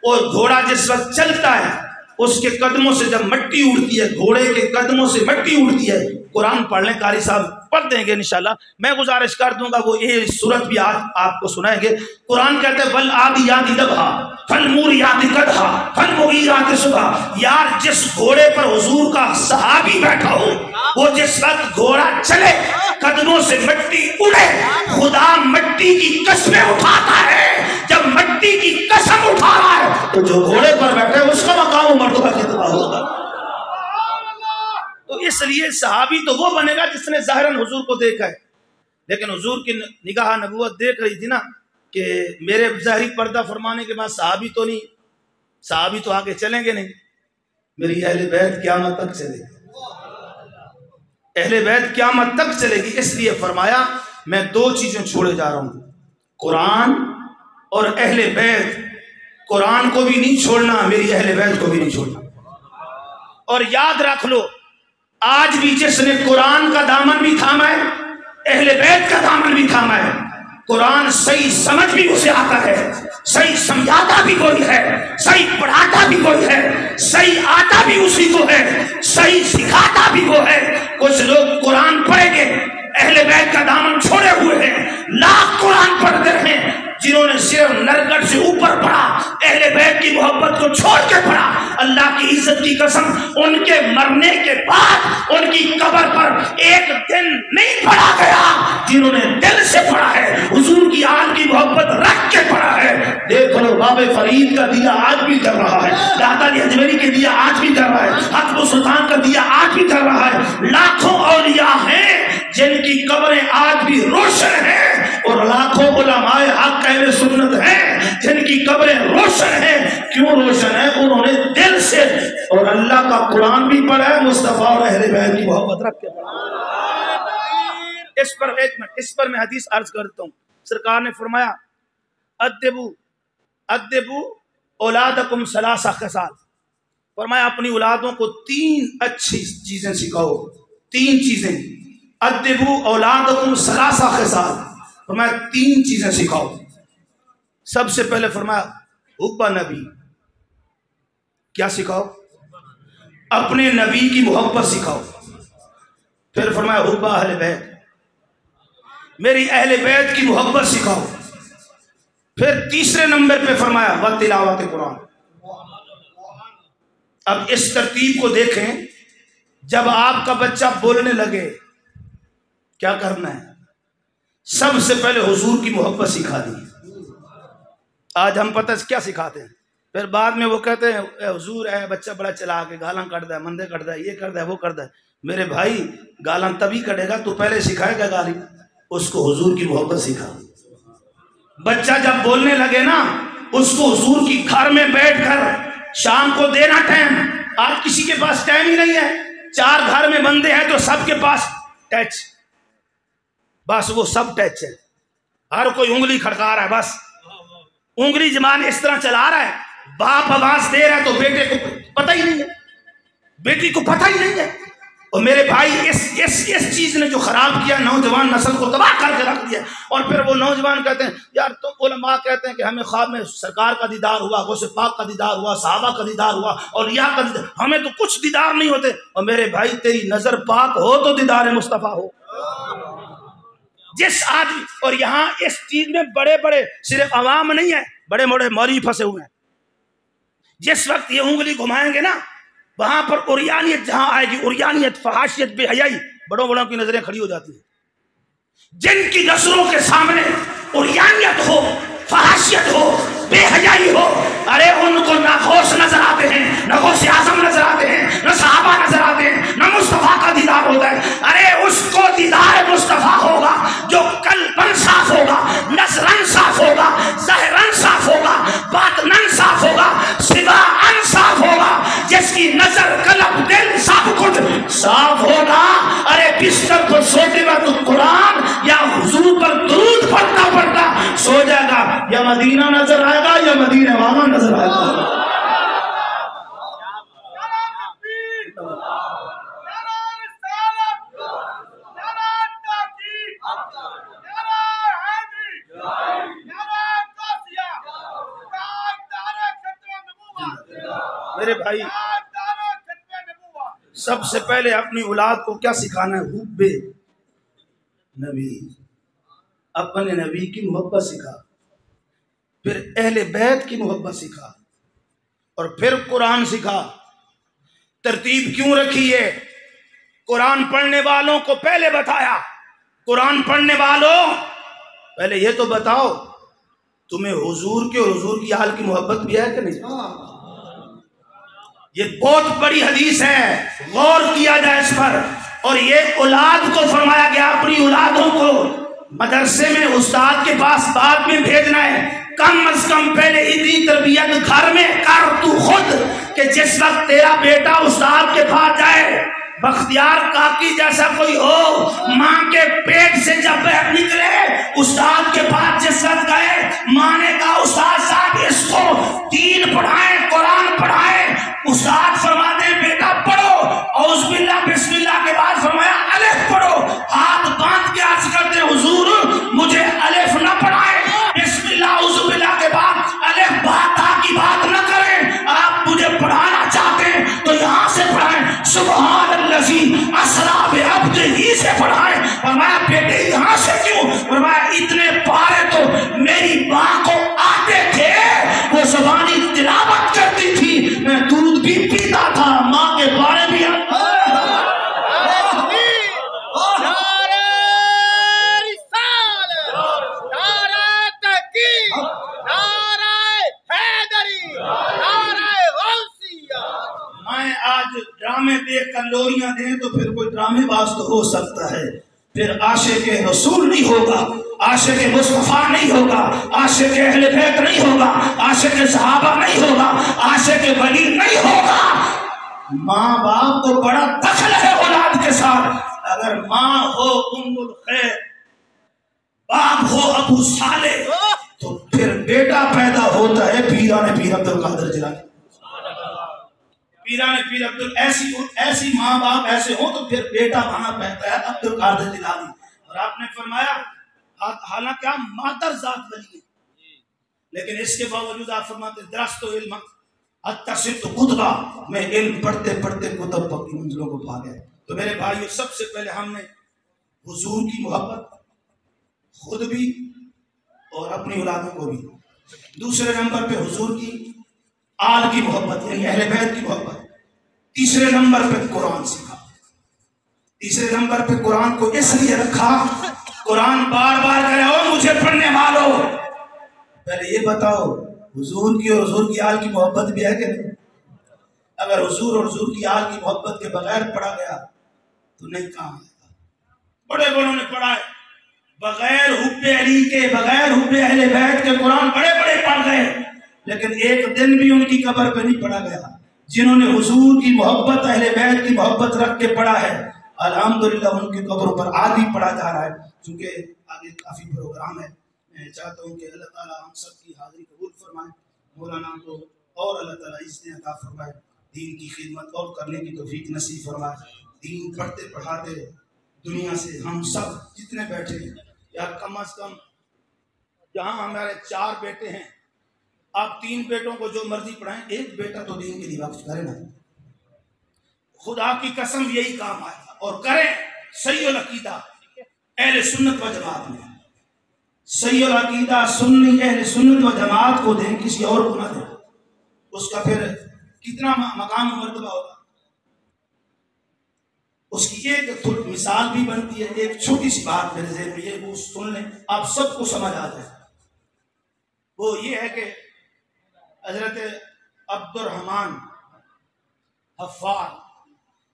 وہ گھوڑا جس وقت چلتا ہے اس کے قدموں سے جب مٹی اڑتی ہے، گھوڑے کے قدموں سے مٹی اڑتی ہے. قرآن پڑھ لیں، قاری صاحب پڑھ دیں گے انشاءاللہ. میں گزارش کر دوں گا وہ یہ صورت بھی آج آپ کو سنائیں گے. قرآن کہتے ہیں وَالْعَادِيَاتِ ضَبْحًا فَالْمُورِيَاتِ قَدْحًا فَالْمُغِيرَاتِ صُبْحًا. یار جس گھوڑے پر حضور کا صحابی بیٹھا ہو، وہ جس وقت گھوڑا چلے قدموں سے مٹی اڑے، خدا مٹی کی قسمیں اٹھاتا ہے. جب مٹی کی قسم اٹھا رہا ہے تو جو گھوڑے پر بیٹھے اس کا مقام و مرتبہ کتنا ہوگا. تو اس لیے صحابی تو وہ بنے گا جس نے ظاہراً حضور کو دیکھا ہے. لیکن حضور کی نگاہ نبوت دیکھ رہی تھی نا کہ میرے ظاہری پردہ فرمانے کے بعد صحابی تو نہیں، صحابی تو آگے چلیں گے نہیں. میری اہل بیت قیامت تک چلے گی، اہل بیت قیامت تک چلے گی. اس لیے فرمایا میں دو چیزیں چھوڑے جا رہا ہوں، قرآن اور اہل بیت. قرآن کو بھی نہیں چھوڑنا، میری اہل بیت کو بھی نہیں چھوڑنا. اور یاد رکھ لو، آج بھی جس نے قرآن کا دامن بھی تھاما ہے، اہل بیت کا دامن بھی تھاما ہے. قرآن صحیح سمجھ بھی اسے آتا ہے، صحیح سمجھاتا بھی کوئی ہے، صحیح پڑھاتا بھی کوئی ہے، صحیح آتا بھی اسی کو ہے، صحیح سکھاتا بھی وہ ہے. کچھ لوگ قرآن پڑھیں گے، اہل بیت کا دامن چھوڑے ہوئے ہیں، لاکھ قرآن پڑھتے رہے، جنہوں نے صرف نرگٹ سے اوپر پڑھا، اہل بیت کی محبت کو چھوڑ کے پڑھا. اللہ کی عزت کی قسم، ان کے مرنے کے بعد ان کی قبر پر ایک دن نہیں پڑھا گیا جنہوں نے دل سے پڑھا ہے، حضور کی آل کی محبت رکھ کے پڑھا ہے. دیکھ لو باب فرید کا دیا آج بھی کر رہا ہے، داتا علی حجویری کے دیا آج بھی کر رہا ہے، حق سلطان کا دیا آج بھی کر رہا ہے. لاکھوں اولیاء ہیں جن کی قبریں آج بھی روشن ہیں، اور لاکھوں علماء حق اہل سنت ہیں جن کی قبریں روشن ہیں. کیوں روشن ہیں؟ انہوں نے دل سے اور اللہ کا قرآن بھی پڑھا ہے، مصطفیٰ اور اہل بیت کی محبت رکھ کے پڑھا. اس پر ایک منٹ، اس پر میں حدیث عرض کرتا ہوں. سرکار نے فرمایا ادبو اولادکم ثلاث خصال. فرمایا اپنی اولادوں کو 3 اچھی چیزیں سکھاؤ. 3 چیزیں. ادبو اولادکم ثلاث خصال. فرمایا 3 چیزیں سکھاؤ. سب سے پہلے فرمایا حب نبی. کیا سکھاؤ؟ اپنے نبی کی محبت سکھاؤ. پھر فرمایا حب اہل بیت، میری اہل بیت کی محبت سکھاؤ. پھر تیسرے نمبر پہ فرمایا و تلاوت قرآن. اب اس ترتیب کو دیکھیں، جب آپ کا بچہ بولنے لگے کیا کرنا ہے؟ سب سے پہلے حضور کی محبت سکھا دی. آج ہم پتہ کیا سکھاتے ہیں، پھر بعد میں وہ کہتے ہیں اے حضور اے بچہ بڑا چلا کے گالاں کٹ ہے، مندے کٹ ہے، یہ کرتا ہے وہ کرتا ہے. میرے بھائی گالاں تبھی کٹے گا تو پہلے سکھائے گا گالی، اس کو حضور کی محبت سکھا. بچہ جب بولنے لگے نا، اس کو حضور کی گھر میں بیٹھ کر شام کو دینا ٹائم. آج کسی کے پاس ٹائم ہی نہیں ہے. 4 گھر میں بندے ہیں تو سب کے پاس ٹچ، بس وہ سب ٹچ ہے. ہر کوئی انگلی کھڑکا رہا ہے، بس انگلی زبان اس طرح چلا رہا ہے. باپ آواز دے رہا ہے تو بیٹے کو پتہ ہی نہیں ہے، بیٹی کو پتہ ہی نہیں ہے. اور میرے بھائی اس چیز نے جو خراب کیا، نوجوان نسل کو تباہ کر کے رکھ دیا. اور پھر وہ نوجوان کہتے ہیں یار تو علماء کہتے ہیں کہ ہمیں خواب میں سرکار کا دیدار ہوا، غوث پاک کا دیدار ہوا، صحابہ کا دیدار ہوا، اولیاء کا دیدار، ہمیں تو کچھ دیدار نہیں ہوتے. اور میرے بھائی تیری نظر پاک ہو تو دیدار مصطفیٰ ہو. جس آدمی، اور یہاں اس چیز میں بڑے بڑے صرف عوام نہیں ہیں، بڑے بڑے مولوی پھنسے ہوئے ہیں. جس وقت یہ انگلی گھمائیں گے نا، وہاں پر اوریانیت جہاں آئے گی، اوریانیت، فحاشیت، بے حیائی، بڑوں بڑوں کی نظریں کھڑی ہو جاتی ہیں. جن کی نظروں کے سامنے اوریانیت ہو، فحاشیت ہو، بے حیائی ہو، ارے ان کو نہ غوث نظر آتے ہیں، نہ غوث اعظم نظر آتے ہیں، نہ صحابہ نظر آتے ہیں، نہ مصطفیٰ کا دیدار ہوتا ہے. ارے اس کو دیدار مصطفیٰ ہوگا جو قلباً صاف ہوگا، نظراً صاف ہوگا، ظاہراً صاف ہوگا، باطناً صاف ہوگا، سواءً صاف ہوگا، جس کی نظر جس طرح وہ سوچے گا تو قرآن یا حضور پر درود پڑھتا پڑھتا سو جائے گا، یا مدینہ نظر آئے گا یا مدینہ والا نظر آئے گا۔ میرے بھائی، سب سے پہلے اپنی اولاد کو کیا سکھانا ہے؟ حب نبی، اپنے نبی کی محبت سکھا، پھر اہل بیت کی محبت سکھا، اور پھر قرآن سکھا۔ ترتیب کیوں رکھی ہے؟ قرآن پڑھنے والوں کو پہلے بتایا، قرآن پڑھنے والوں پہلے یہ تو بتاؤ تمہیں حضور کے اور حضور کی آل کی محبت بھی ہے کہ نہیں؟ یہ بہت بڑی حدیث ہے، غور کیا جائے اس پر۔ اور یہ اولاد کو فرمایا گیا اپنی اولادوں کو مدرسے میں استاد کے پاس بعد میں بھیجنا ہے، کم از کم پہلے اتنی تربیت گھر میں کر تو خود کہ جس وقت تیرا بیٹا استاد کے پاس جائے، بختیار کاکی جیسا کوئی ہو، ماں کے پیٹ سے جب باہر نکلے استاد کے پاس جس وقت گئے، ماں نے کہا استاد صاحب اس کو دین پڑھائیں، قرآن پڑھائیں، استاد فرماتے ہیں بیٹا پڑھو، اعوذ باللہ بسم اللہ کے بعد فرمایا الف پڑھو، ہاتھ باندھ کے عرض کرتے ہیں حضور مجھے الف نہ پڑھائیں، بسم اللہ اعوذ باللہ کے بعد الف با تا کی بات نہ کریں، آپ مجھے پڑھانا چاہتے ہیں تو یہاں سے پڑھائیں، سبحان الذی اسریٰ بعبدہ سے پڑھائیں۔ فرمایا بیٹے یہاں سے کیوں؟ فرمایا اتنے پارے تو میری ماں کو آتے تھے، وہ زبانی تلاوت کرتی تھی، میں دودھ بھی پیتا تھا، ماں کے بارے بھی ڈرامے دیکھ کر لوریاں دیں تو پھر کوئی ڈرامے باز تو ہو سکتا ہے، پھر عاشق رسول نہیں ہوگا، عاشق مصطفیٰ نہیں ہوگا، عاشق اہل بیت نہیں ہوگا، عاشق صحابہ نہیں ہوگا، عاشق ولی نہیں ہوگا۔ ماں باپ کو بڑا دخل ہے اولاد کے ساتھ۔ اگر ماں ہو ام الخیر، باپ ہو ابو صالح، تو پھر بیٹا پیدا ہوتا ہے پیران پیر عبد القادر جیلانی، پیران پیر ایسی ماں باپ ایسے ہوں تو پھر بیٹا وہاں پیدا ہے عبد القادر جیلانی۔ اور آپ نے فرمایا حالانکہ ہم مادر ذات ولی ہیں، لیکن اس کے باوجود آپ فرماتے درست و علم حتی صرت خطبہ، میں علم پڑھتے پڑھتے کتب پکی منزلوں کو پا گئے۔ تو میرے بھائیو، سب سے پہلے ہم نے حضور کی محبت خود بھی اور اپنی اولادوں کو بھی، دوسرے نمبر پہ حضور کی آل کی محبت یعنی اہل بیت کی محبت، تیسرے نمبر پہ قرآن سیکھا، تیسرے نمبر پہ قرآن کو اس لیے رکھا، قرآن بار بار کہہ رہے ہو مجھے پڑھنے والوں، پہلے یہ بتاؤ حضور کی اور حضور کی آل کی محبت بھی ہے کہ نہیں؟ اگر حضور اور حضور کی آل کی محبت کے بغیر پڑھا گیا تو نہیں کام آئے گا۔ بڑے بڑوں نے پڑھا ہے، بغیر حب علی کے، بغیر حب اہل بیت کے قرآن بڑے بڑے پڑھ گئے، لیکن ایک دن بھی ان کی قبر پہ نہیں پڑھا گیا۔ جنہوں نے حضور کی محبت اہل بیت کی محبت رکھ کے پڑھا ہے الحمدللہ ان کی قبروں پر آج بھی پڑھا جا رہا ہے۔ چونکہ آگے کافی پروگرام ہے، میں چاہتا ہوں کہ اللہ تعالیٰ ہم سب کی حاضری قبول فرمائے، مولانا کو اور اللہ تعالیٰ عزت عطا فرمائے، دین کی خدمت اور کرنے کی توفیق نصیب فرمائے۔ دین پڑھتے پڑھاتے دنیا سے ہم سب جتنے بیٹھے ہیں، یا کم از کم جہاں ہمارے 4 بیٹے ہیں، آپ 3 بیٹوں کو جو مرضی پڑھائیں، ایک بیٹا تو دین کے لیے وقف کرے نا۔ خدا کی قسم یہی کام آئے گا، اور کریں صحیح العقیدہ اہل سنت و جماعت میں، صحیح العقیدہ سنی اہل سنت و جماعت کو دیں، کسی اور کو نہ دیں، اس کا پھر کتنا مقام و مرتبہ ہوگا۔ اس کی ایک مثال بھی بنتی ہے، ایک چھوٹی سی بات میرے ذہن میں یہ وہ سن لیں، آپ سب کو سمجھ آ جائے۔ وہ یہ ہے کہ حضرت عبد الرحمن حفار،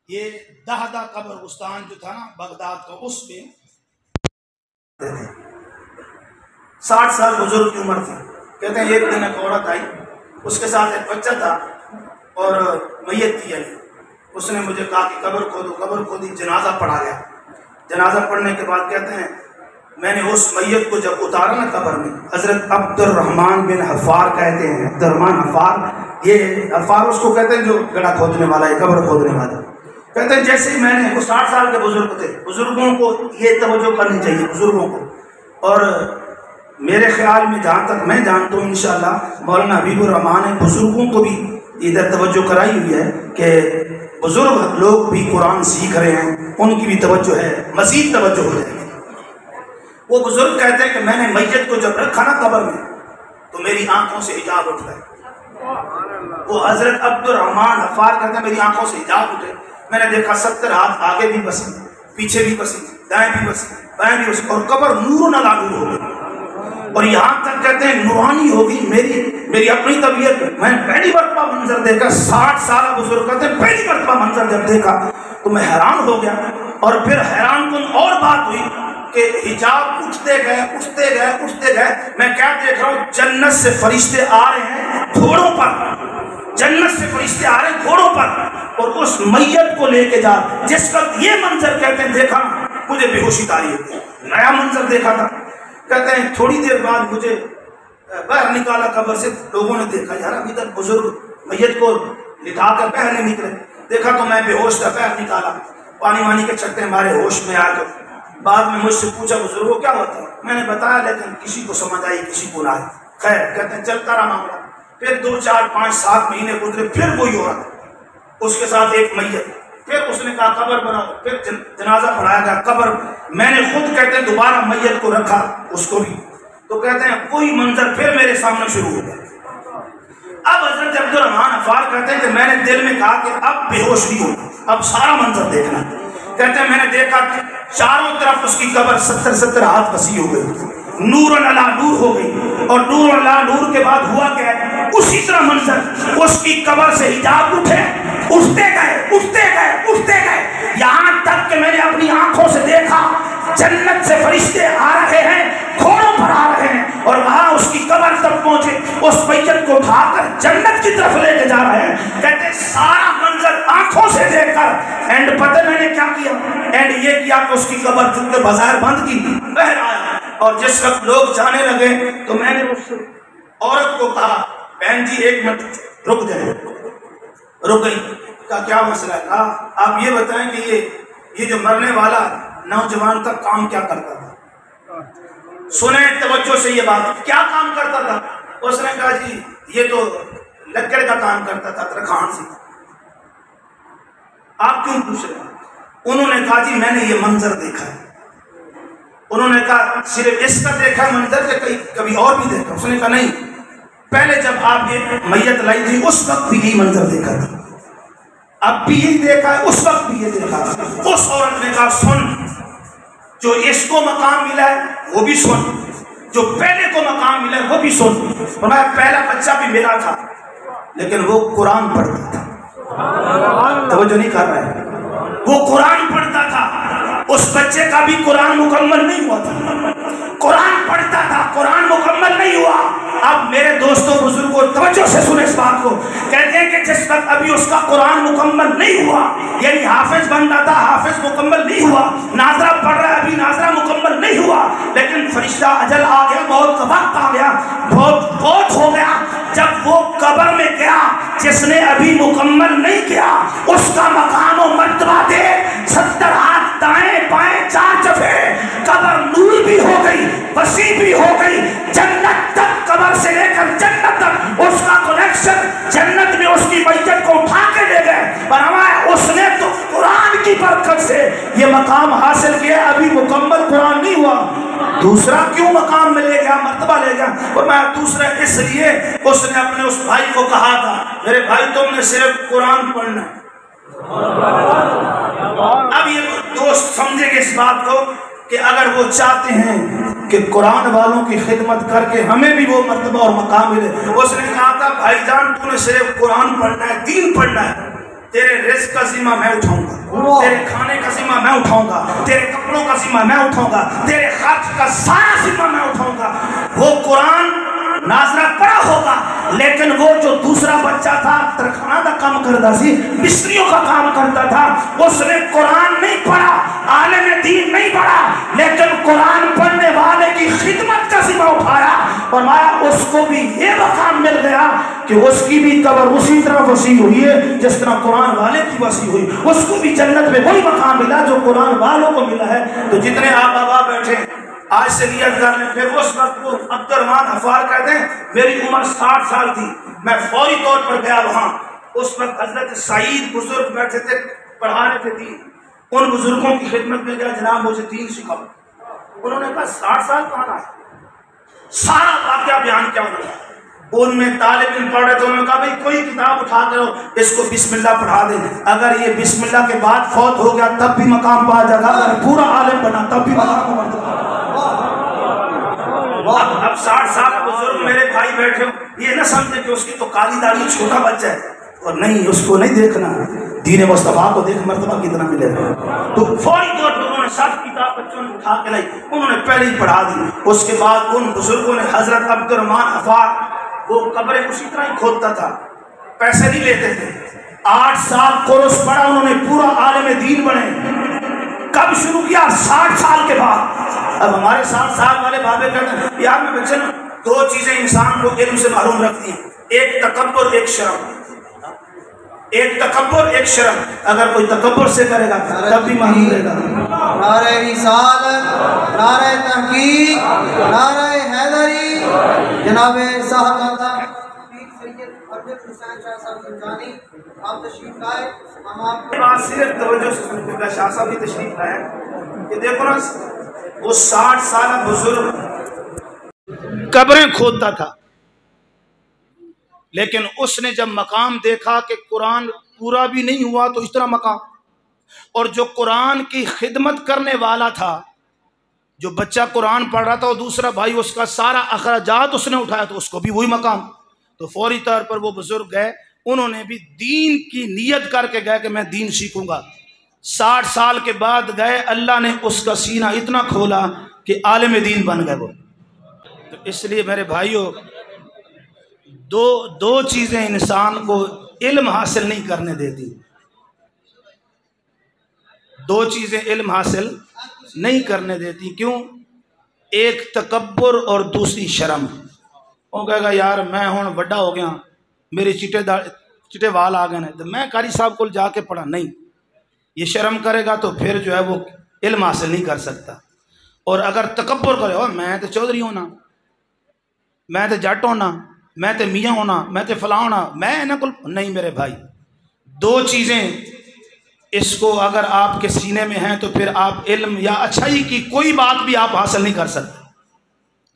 یہ دہدہ قبرستان جو تھا نا بغداد کا، اس میں 60 سال بزرگ کی عمر تھی۔ کہتے ہیں ایک دن ایک عورت آئی، اس کے ساتھ ایک بچہ تھا اور میت تھی علی۔ اس نے مجھے کہا کہ قبر کھودو، قبر کھودی، جنازہ پڑھا گیا۔ جنازہ پڑھنے کے بعد کہتے ہیں میں نے اس میت کو جب اتارا نا قبر میں، حضرت عبد الرحمن بن حفار کہتے ہیں، عبد الرحمن حفار، یہ حفار اس کو کہتے ہیں جو گڑھا کھودنے والا ہے، قبر کھودنے والا، کہتے ہیں جیسے ہی میں نے، وہ 60 سال کے بزرگ تھے، بزرگوں کو یہ توجہ کرنی چاہیے بزرگوں کو، اور میرے خیال میں جہاں تک میں جانتا ہوں انشاءاللہ مولانا حبیب الرحمان نے بزرگوں کو بھی ادھر توجہ کرائی ہوئی ہے کہ بزرگ لوگ بھی قرآن سیکھ رہے ہیں، ان کی بھی توجہ ہے، مزید توجہ ہو جائے گی۔ وہ بزرگ کہتے ہیں کہ میں نے میت کو جب رکھا نا قبر میں تو میری آنکھوں سے حجاب اٹھ گئے۔ وہ حضرت عبد الرحمن حفار کہتے ہیں میری آنکھوں سے حجاب اٹھے، میں نے دیکھا 70 ہاتھ آگے بھی بسی، پیچھے بھی بسی، دائیں بھی بسی، بائیں بھی بسی، اور قبر نور نہ نور ہو گئی، اور یہاں تک کہتے ہیں نورانی ہوگی میری اپنی طبیعت۔ میں پہلی مرتبہ منظر دیکھا، 60 سالہ بزرگ کہتے ہیں پہلی مرتبہ منظر جب دیکھا تو میں حیران ہو گیا، اور پھر حیران کن اور بات ہوئی کہ حجاب اٹھتے گئے، میں کیا دیکھ رہا ہوں، جنت سے فرشتے آ رہے ہیں گھوڑوں پر، جنت سے فرشتے آ رہے ہیں گھوڑوں پر، اور اس میت کو لے کے جا، جس وقت یہ منظر کہتے ہیں دیکھا مجھے بے ہوشی تاری ہے، نیا منظر دیکھا تھا۔ کہتے ہیں تھوڑی دیر بعد مجھے باہر نکالا قبر سے، لوگوں نے دیکھا یار ابھی تک بزرگ میت کو لٹا کر باہر نہیں نکلے، دیکھا تو میں بے ہوش تھا، باہر نکالا، پانی وانی کے چھٹے ہمارے ہوش میں آ کر، بعد میں مجھ سے پوچھا بزرگوں کیا ہوتا ہے، میں نے بتایا لیکن کسی کو سمجھ آئی کسی کو نہ آئی، خیر کہتے ہیں چلتا رہا معاملہ، پھر 2 4 5 7 مہینے گزرے، پھر وہی ہو رہا، اس کے ساتھ ایک میت، پھر اس نے کہا قبر بناؤ، پھر جنازہ پڑھایا گیا، قبر میں نے خود کہتے ہیں دوبارہ میت کو رکھا اس کو بھی، تو کہتے ہیں کوئی منظر پھر میرے سامنے شروع ہو گیا۔ اب حضرت عبد الرحمن حفار کہتے ہیں کہ میں نے دل میں کہا کہ اب بے ہوش نہیں ہونا، اب سارا منظر دیکھنا، کہتے ہیں میں نے دیکھا کہ چاروں طرف اس کی قبر 70 ہاتھ وسیع ہو گئی، نور علی نور ہو گئی، اور نور علی نور کے بعد ہوا کیا ہے، اسی طرح منظر اس کی قبر سے حجاب اٹھے، اٹھتے گئے، یہاں تک کہ میں نے اپنی آنکھوں سے دیکھا جنت سے فرشتے آ رہے ہیں، گھوڑوں پر آ رہے ہیں، اور وہاں اس کی قبر تک پہنچے، اس میت کو اٹھا کر جنت کی طرف لے کے جا رہے ہیں۔ کہتے ہیں سارا منظر آنکھوں سے دیکھ کر اینڈ پتہ میں نے کیا کیا، اینڈ یہ کیا کہ اس کی قبر چونکہ بظاہر بند کی، باہر آیا، اور جس وقت لوگ جانے لگے تو میں نے اس عورت کو کہا بہن جی 1 منٹ رک جائے، رک گئی، کہا کیا مسئلہ ہے، کہا آپ یہ بتائیں کہ یہ جو مرنے والا نوجوان تھا کام کیا کرتا تھا، سنیں توجہ سے یہ بات، کیا کام کرتا تھا، اس نے کہا جی یہ تو لکڑ کا کام کرتا تھا، ترکھان سے۔ آپ کیوں پوچھ رہے ہیں؟ انہوں نے کہا جی میں نے یہ منظر دیکھا ہے۔ انہوں نے کہا صرف اس کا دیکھا منظر کہ کبھی اور بھی دیکھا؟ اس نے کہا نہیں، پہلے جب آپ یہ میت لائی تھی اس وقت بھی یہی منظر دیکھا تھا، اب بھی یہی دیکھا ہے، اس وقت بھی یہ دیکھا۔ اس عورت نے کہا سن، جو اس کو مقام ملا ہے وہ بھی سن، جو پہلے کو مقام ملا ہے وہ بھی سن۔ فرمایا پہلا بچہ بھی میرا تھا لیکن وہ قرآن پڑھتا تھا، توجہ نہیں کر رہا ہے، وہ قرآن پڑھتا تھا، اس بچے کا بھی قرآن مکمل نہیں ہوا تھا، قرآن پڑھتا تھا، قرآن مکمل نہیں ہوا۔ اب میرے دوستوں بزرگوں توجہ سے سنیں اس بات کو، کہتے ہیں کہ جس وقت ابھی اس کا قرآن مکمل نہیں ہوا، یعنی حافظ بن رہا تھا، حافظ مکمل نہیں ہوا، ناظرہ پڑھ رہا ہے، ابھی ناظرہ مکمل نہیں ہوا، لیکن فرشتہ اجل آ گیا، موت کا وقت آ گیا، بہت ہو گیا۔ جب وہ قبر میں گیا، جس نے ابھی مکمل نہیں کیا اس کا مقام و مرتبہ دے، 70 ہاتھ دائیں بائیں 4 چفیرے، قبر نور بھی ہو گئی، وسیع بھی ہو گئی، جنت تک، قبر سے لے کر جنت تک اس کا کنیکشن، جنت میں اس کی میت کو اٹھا کے لے گئے، اور ہمارا اس نے تو قرآن کی برکت سے یہ مقام حاصل کیا، ابھی مکمل قرآن نہیں ہوا، دوسرا کیوں مقام میں لے گیا، مرتبہ لے گیا؟ اور میں دوسرا اس لیے اس نے اپنے اس بھائی کو کہا تھا میرے بھائی تم نے صرف قرآن پڑھنا ہے۔ اب یہ دوست سمجھے گے اس بات کو کہ اگر وہ چاہتے ہیں کہ قرآن والوں کی خدمت کر کے ہمیں بھی وہ مرتبہ اور مقام ملے، اس نے کہا تھا بھائی جان تو نے صرف قرآن پڑھنا ہے، دین پڑھنا ہے، تیرے رزق کا ذمہ میں اٹھاؤں گا، تیرے کھانے کا ذمہ میں اٹھاؤں گا، تیرے کپڑوں کا ذمہ میں اٹھاؤں گا، تیرے خرچ کا سارا ذمہ میں اٹھاؤں گا۔ وہ قرآن ناظرہ پڑھا ہوگا لیکن وہ جو دوسرا بچہ تھا ترخانہ کا کام کرتا سی، مستریوں کا کام کرتا تھا، اس نے قرآن نہیں پڑھا، عالم دین نہیں پڑھا، لیکن قرآن پڑھنے والے کی خدمت کا ذمہ اٹھایا، فرمایا اس کو بھی یہ مقام مل گیا کہ اس کی بھی قبر اسی طرح وسیع ہوئی ہے جس طرح قرآن والے کی وسیع ہوئی، اس کو بھی جنت میں وہی مقام ملا جو قرآن والوں کو ملا ہے۔ تو جتنے آپ بابا بیٹھے آج سے نیت کر لیں۔ پھر اس وقت کو عبد الرحمان حفار کہتے ہیں میری عمر 60 سال تھی، میں فوری طور پر گیا وہاں، اس وقت حضرت سعید بزرگ بیٹھے تھے پڑھا رہے تھے دین، ان بزرگوں کی خدمت میں گیا، جناب مجھے دین سکھاؤ۔ انہوں نے کہا 60 سال کہاں ہے، سارا واقعہ بیان کیا انہوں نے۔ ان میں طالب علم پڑھ رہے تھے، انہوں نے کہا بھئی کوئی کتاب اٹھا کر اس کو بسم اللہ پڑھا دیں، اگر یہ بسم اللہ کے بعد فوت ہو گیا تب بھی مقام پا جائے گا، اگر پورا عالم بنا تب بھی مقام پا جائے گا۔ اب 60 سال بزرگ میرے بھائی بیٹھے ہو، یہ نہ سمجھے کہ اس کی تو کالی داڑھی چھوٹا بچہ ہے، اور نہیں، اس کو نہیں دیکھنا، دین مصطفیٰ کو دیکھ مرتبہ کتنا ملے گا۔ تو فوری طور پر انہوں نے سب کتاب بچوں نے اٹھا کے لائی، انہوں نے پہلے ہی پڑھا دی۔ اس کے بعد ان بزرگوں نے حضرت عبد الرحمان حفار، وہ قبریں اسی طرح ہی کھودتا تھا، پیسے نہیں لیتے تھے، 8 سال کورس پڑھا، انہوں نے پورا عالم دین بنے۔ کب شروع کیا؟ 60 سال کے بعد۔ اب ہمارے 60 سال والے بابے کہتے ہیں یار میں بچے نا، 2 چیزیں انسان کو علم سے محروم رکھتی ہیں، ایک تکبر، ایک شرم۔ ایک تکبر، ایک شرم، اگر کوئی تکبر سے کرے گا تب بھی محروم رہے گا۔ نعرہ رسالت، نعرہ تحقیق، نعرہ حیدری، جناب صاحبزادہ پیر سید عبد حسین شاہ صاحب زنجانی آپ تشریف لائے۔ ہم آپ یہ بات صرف توجہ سے سنتے ہیں، شاہ صاحب بھی تشریف لائے کہ دیکھو نا، وہ 60 سالہ بزرگ قبریں کھودتا تھا، لیکن اس نے جب مقام دیکھا کہ قرآن پورا بھی نہیں ہوا تو اس طرح مقام، اور جو قرآن کی خدمت کرنے والا تھا، جو بچہ قرآن پڑھ رہا تھا، وہ دوسرا بھائی، اس کا سارا اخراجات اس نے اٹھایا تو اس کو بھی وہی مقام۔ تو فوری طور پر وہ بزرگ گئے، انہوں نے بھی دین کی نیت کر کے گئے کہ میں دین سیکھوں گا۔ 60 سال کے بعد گئے، اللہ نے اس کا سینہ اتنا کھولا کہ عالم دین بن گئے وہ۔ تو اس لیے میرے بھائیوں، دو چیزیں انسان کو علم حاصل نہیں کرنے دیتی، 2 چیزیں علم حاصل نہیں کرنے دیتی۔ کیوں؟ ایک تکبر اور دوسری شرم۔ وہ کہے گا یار میں ہوں بڑا ہو گیا، میرے چٹے وال آ گئے ہیں تو میں قاری صاحب کو جا کے پڑھا، نہیں، یہ شرم کرے گا تو پھر جو ہے وہ علم حاصل نہیں کر سکتا۔ اور اگر تکبر کرے ہو، میں تو چودھری ہونا، میں تو جٹ ہونا، میں تو میاں ہونا، میں تو فلاں ہونا، میں انہاں کو نہیں۔ میرے بھائی 2 چیزیں اس کو اگر آپ کے سینے میں ہیں تو پھر آپ علم یا اچھائی کی کوئی بات بھی آپ حاصل نہیں کر سکتے۔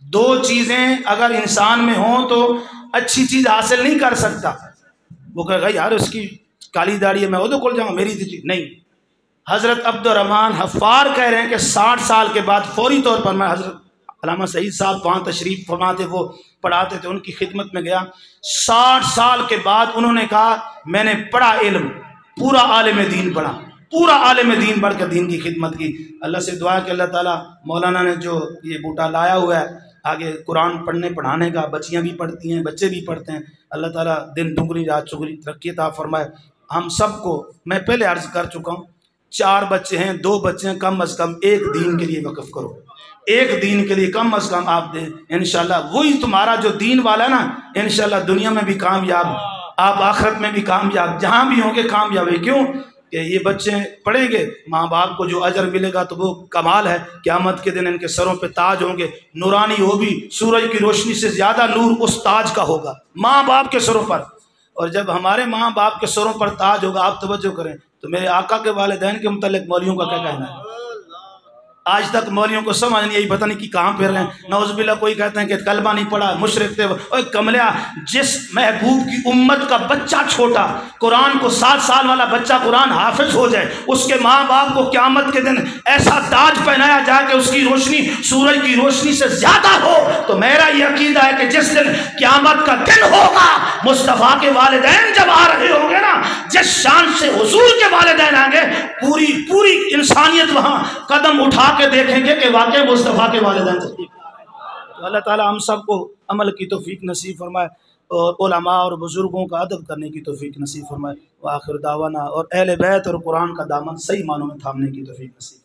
2 چیزیں اگر انسان میں ہوں تو اچھی چیز حاصل نہیں کر سکتا۔ وہ کہے گا یار اس کی کالی داڑھی ہے، میں ادھر کھول جاؤں، میری چیز نہیں۔ حضرت عبد الرحمان حفار کہہ رہے ہیں کہ 60 سال کے بعد فوری طور پر، میں حضرت علامہ سعید صاحب وہاں تشریف فرما تھے، وہ پڑھاتے تھے، ان کی خدمت میں گیا، 60 سال کے بعد انہوں نے کہا میں نے پڑھا علم، پورا عالم دین پڑھا، پورا عالم دین پڑھ کر دین کی خدمت کی۔ اللہ سے دعا ہے کہ اللہ تعالیٰ مولانا نے جو یہ بوٹا لایا ہوا ہے آگے قرآن پڑھنے پڑھانے کا، بچیاں بھی پڑھتی ہیں، بچے بھی پڑھتے ہیں، اللہ تعالیٰ دن دگنی رات چگنی ترقی عطا فرمائے۔ ہم سب کو، میں پہلے عرض کر چکا ہوں، 4 بچے ہیں، 2 بچے ہیں، کم از کم ایک دین کے لیے وقف کرو، ایک دین کے لیے کم از کم آپ دیں، انشاءاللہ وہی تمہارا جو دین والا ہے نا، انشاءاللہ دنیا میں بھی کامیاب، آپ آخرت میں بھی کامیاب، جہاں بھی ہوں گے کامیاب ہے۔ کیوں کہ یہ بچے پڑھیں گے، ماں باپ کو جو اجر ملے گا تو وہ کمال ہے، قیامت کے دن ان کے سروں پہ تاج ہوں گے، نورانی ہوگی، سورج کی روشنی سے زیادہ نور اس تاج کا ہوگا ماں باپ کے سروں پر۔ اور جب ہمارے ماں باپ کے سروں پر تاج ہوگا، آپ توجہ کریں، تو میرے آقا کے والدین کے متعلق مولیوں کا کیا کہنا ہے؟ آج تک مولیوں کو سمجھ نہیں آئی، پتہ نہیں کہ کہاں پھر رہے ہیں، نعوذ باللہ کوئی کہتے ہیں کہ کلمہ نہیں پڑھا، مشرک تھے۔ اوہ کملیا، جس محبوب کی امت کا بچہ چھوٹا قرآن کو 7 سال والا بچہ قرآن حافظ ہو جائے، اس کے ماں باپ کو قیامت کے دن ایسا تاج پہنایا جائے کہ اس کی روشنی سورج کی روشنی سے زیادہ ہو، تو میرا یہ عقیدہ ہے کہ جس دن قیامت کا دن ہوگا، مصطفیٰ کے والدین جب آ رہے ہوں گے نا، جس شان سے حضور کے والدین آئیں گے، پوری انسانیت وہاں قدم اٹھا کے دیکھیں گے کہ واقعی مصطفیٰ کے والدین تصدیق۔ تو اللہ تعالی ہم سب کو عمل کی توفیق نصیب فرمائے۔ اور علماء اور بزرگوں کا ادب کرنے کی توفیق نصیب فرمائے۔ وآخر دعوانا، اور اہل بیت اور قرآن کا دامن صحیح معنوں میں تھامنے کی توفیق نصیب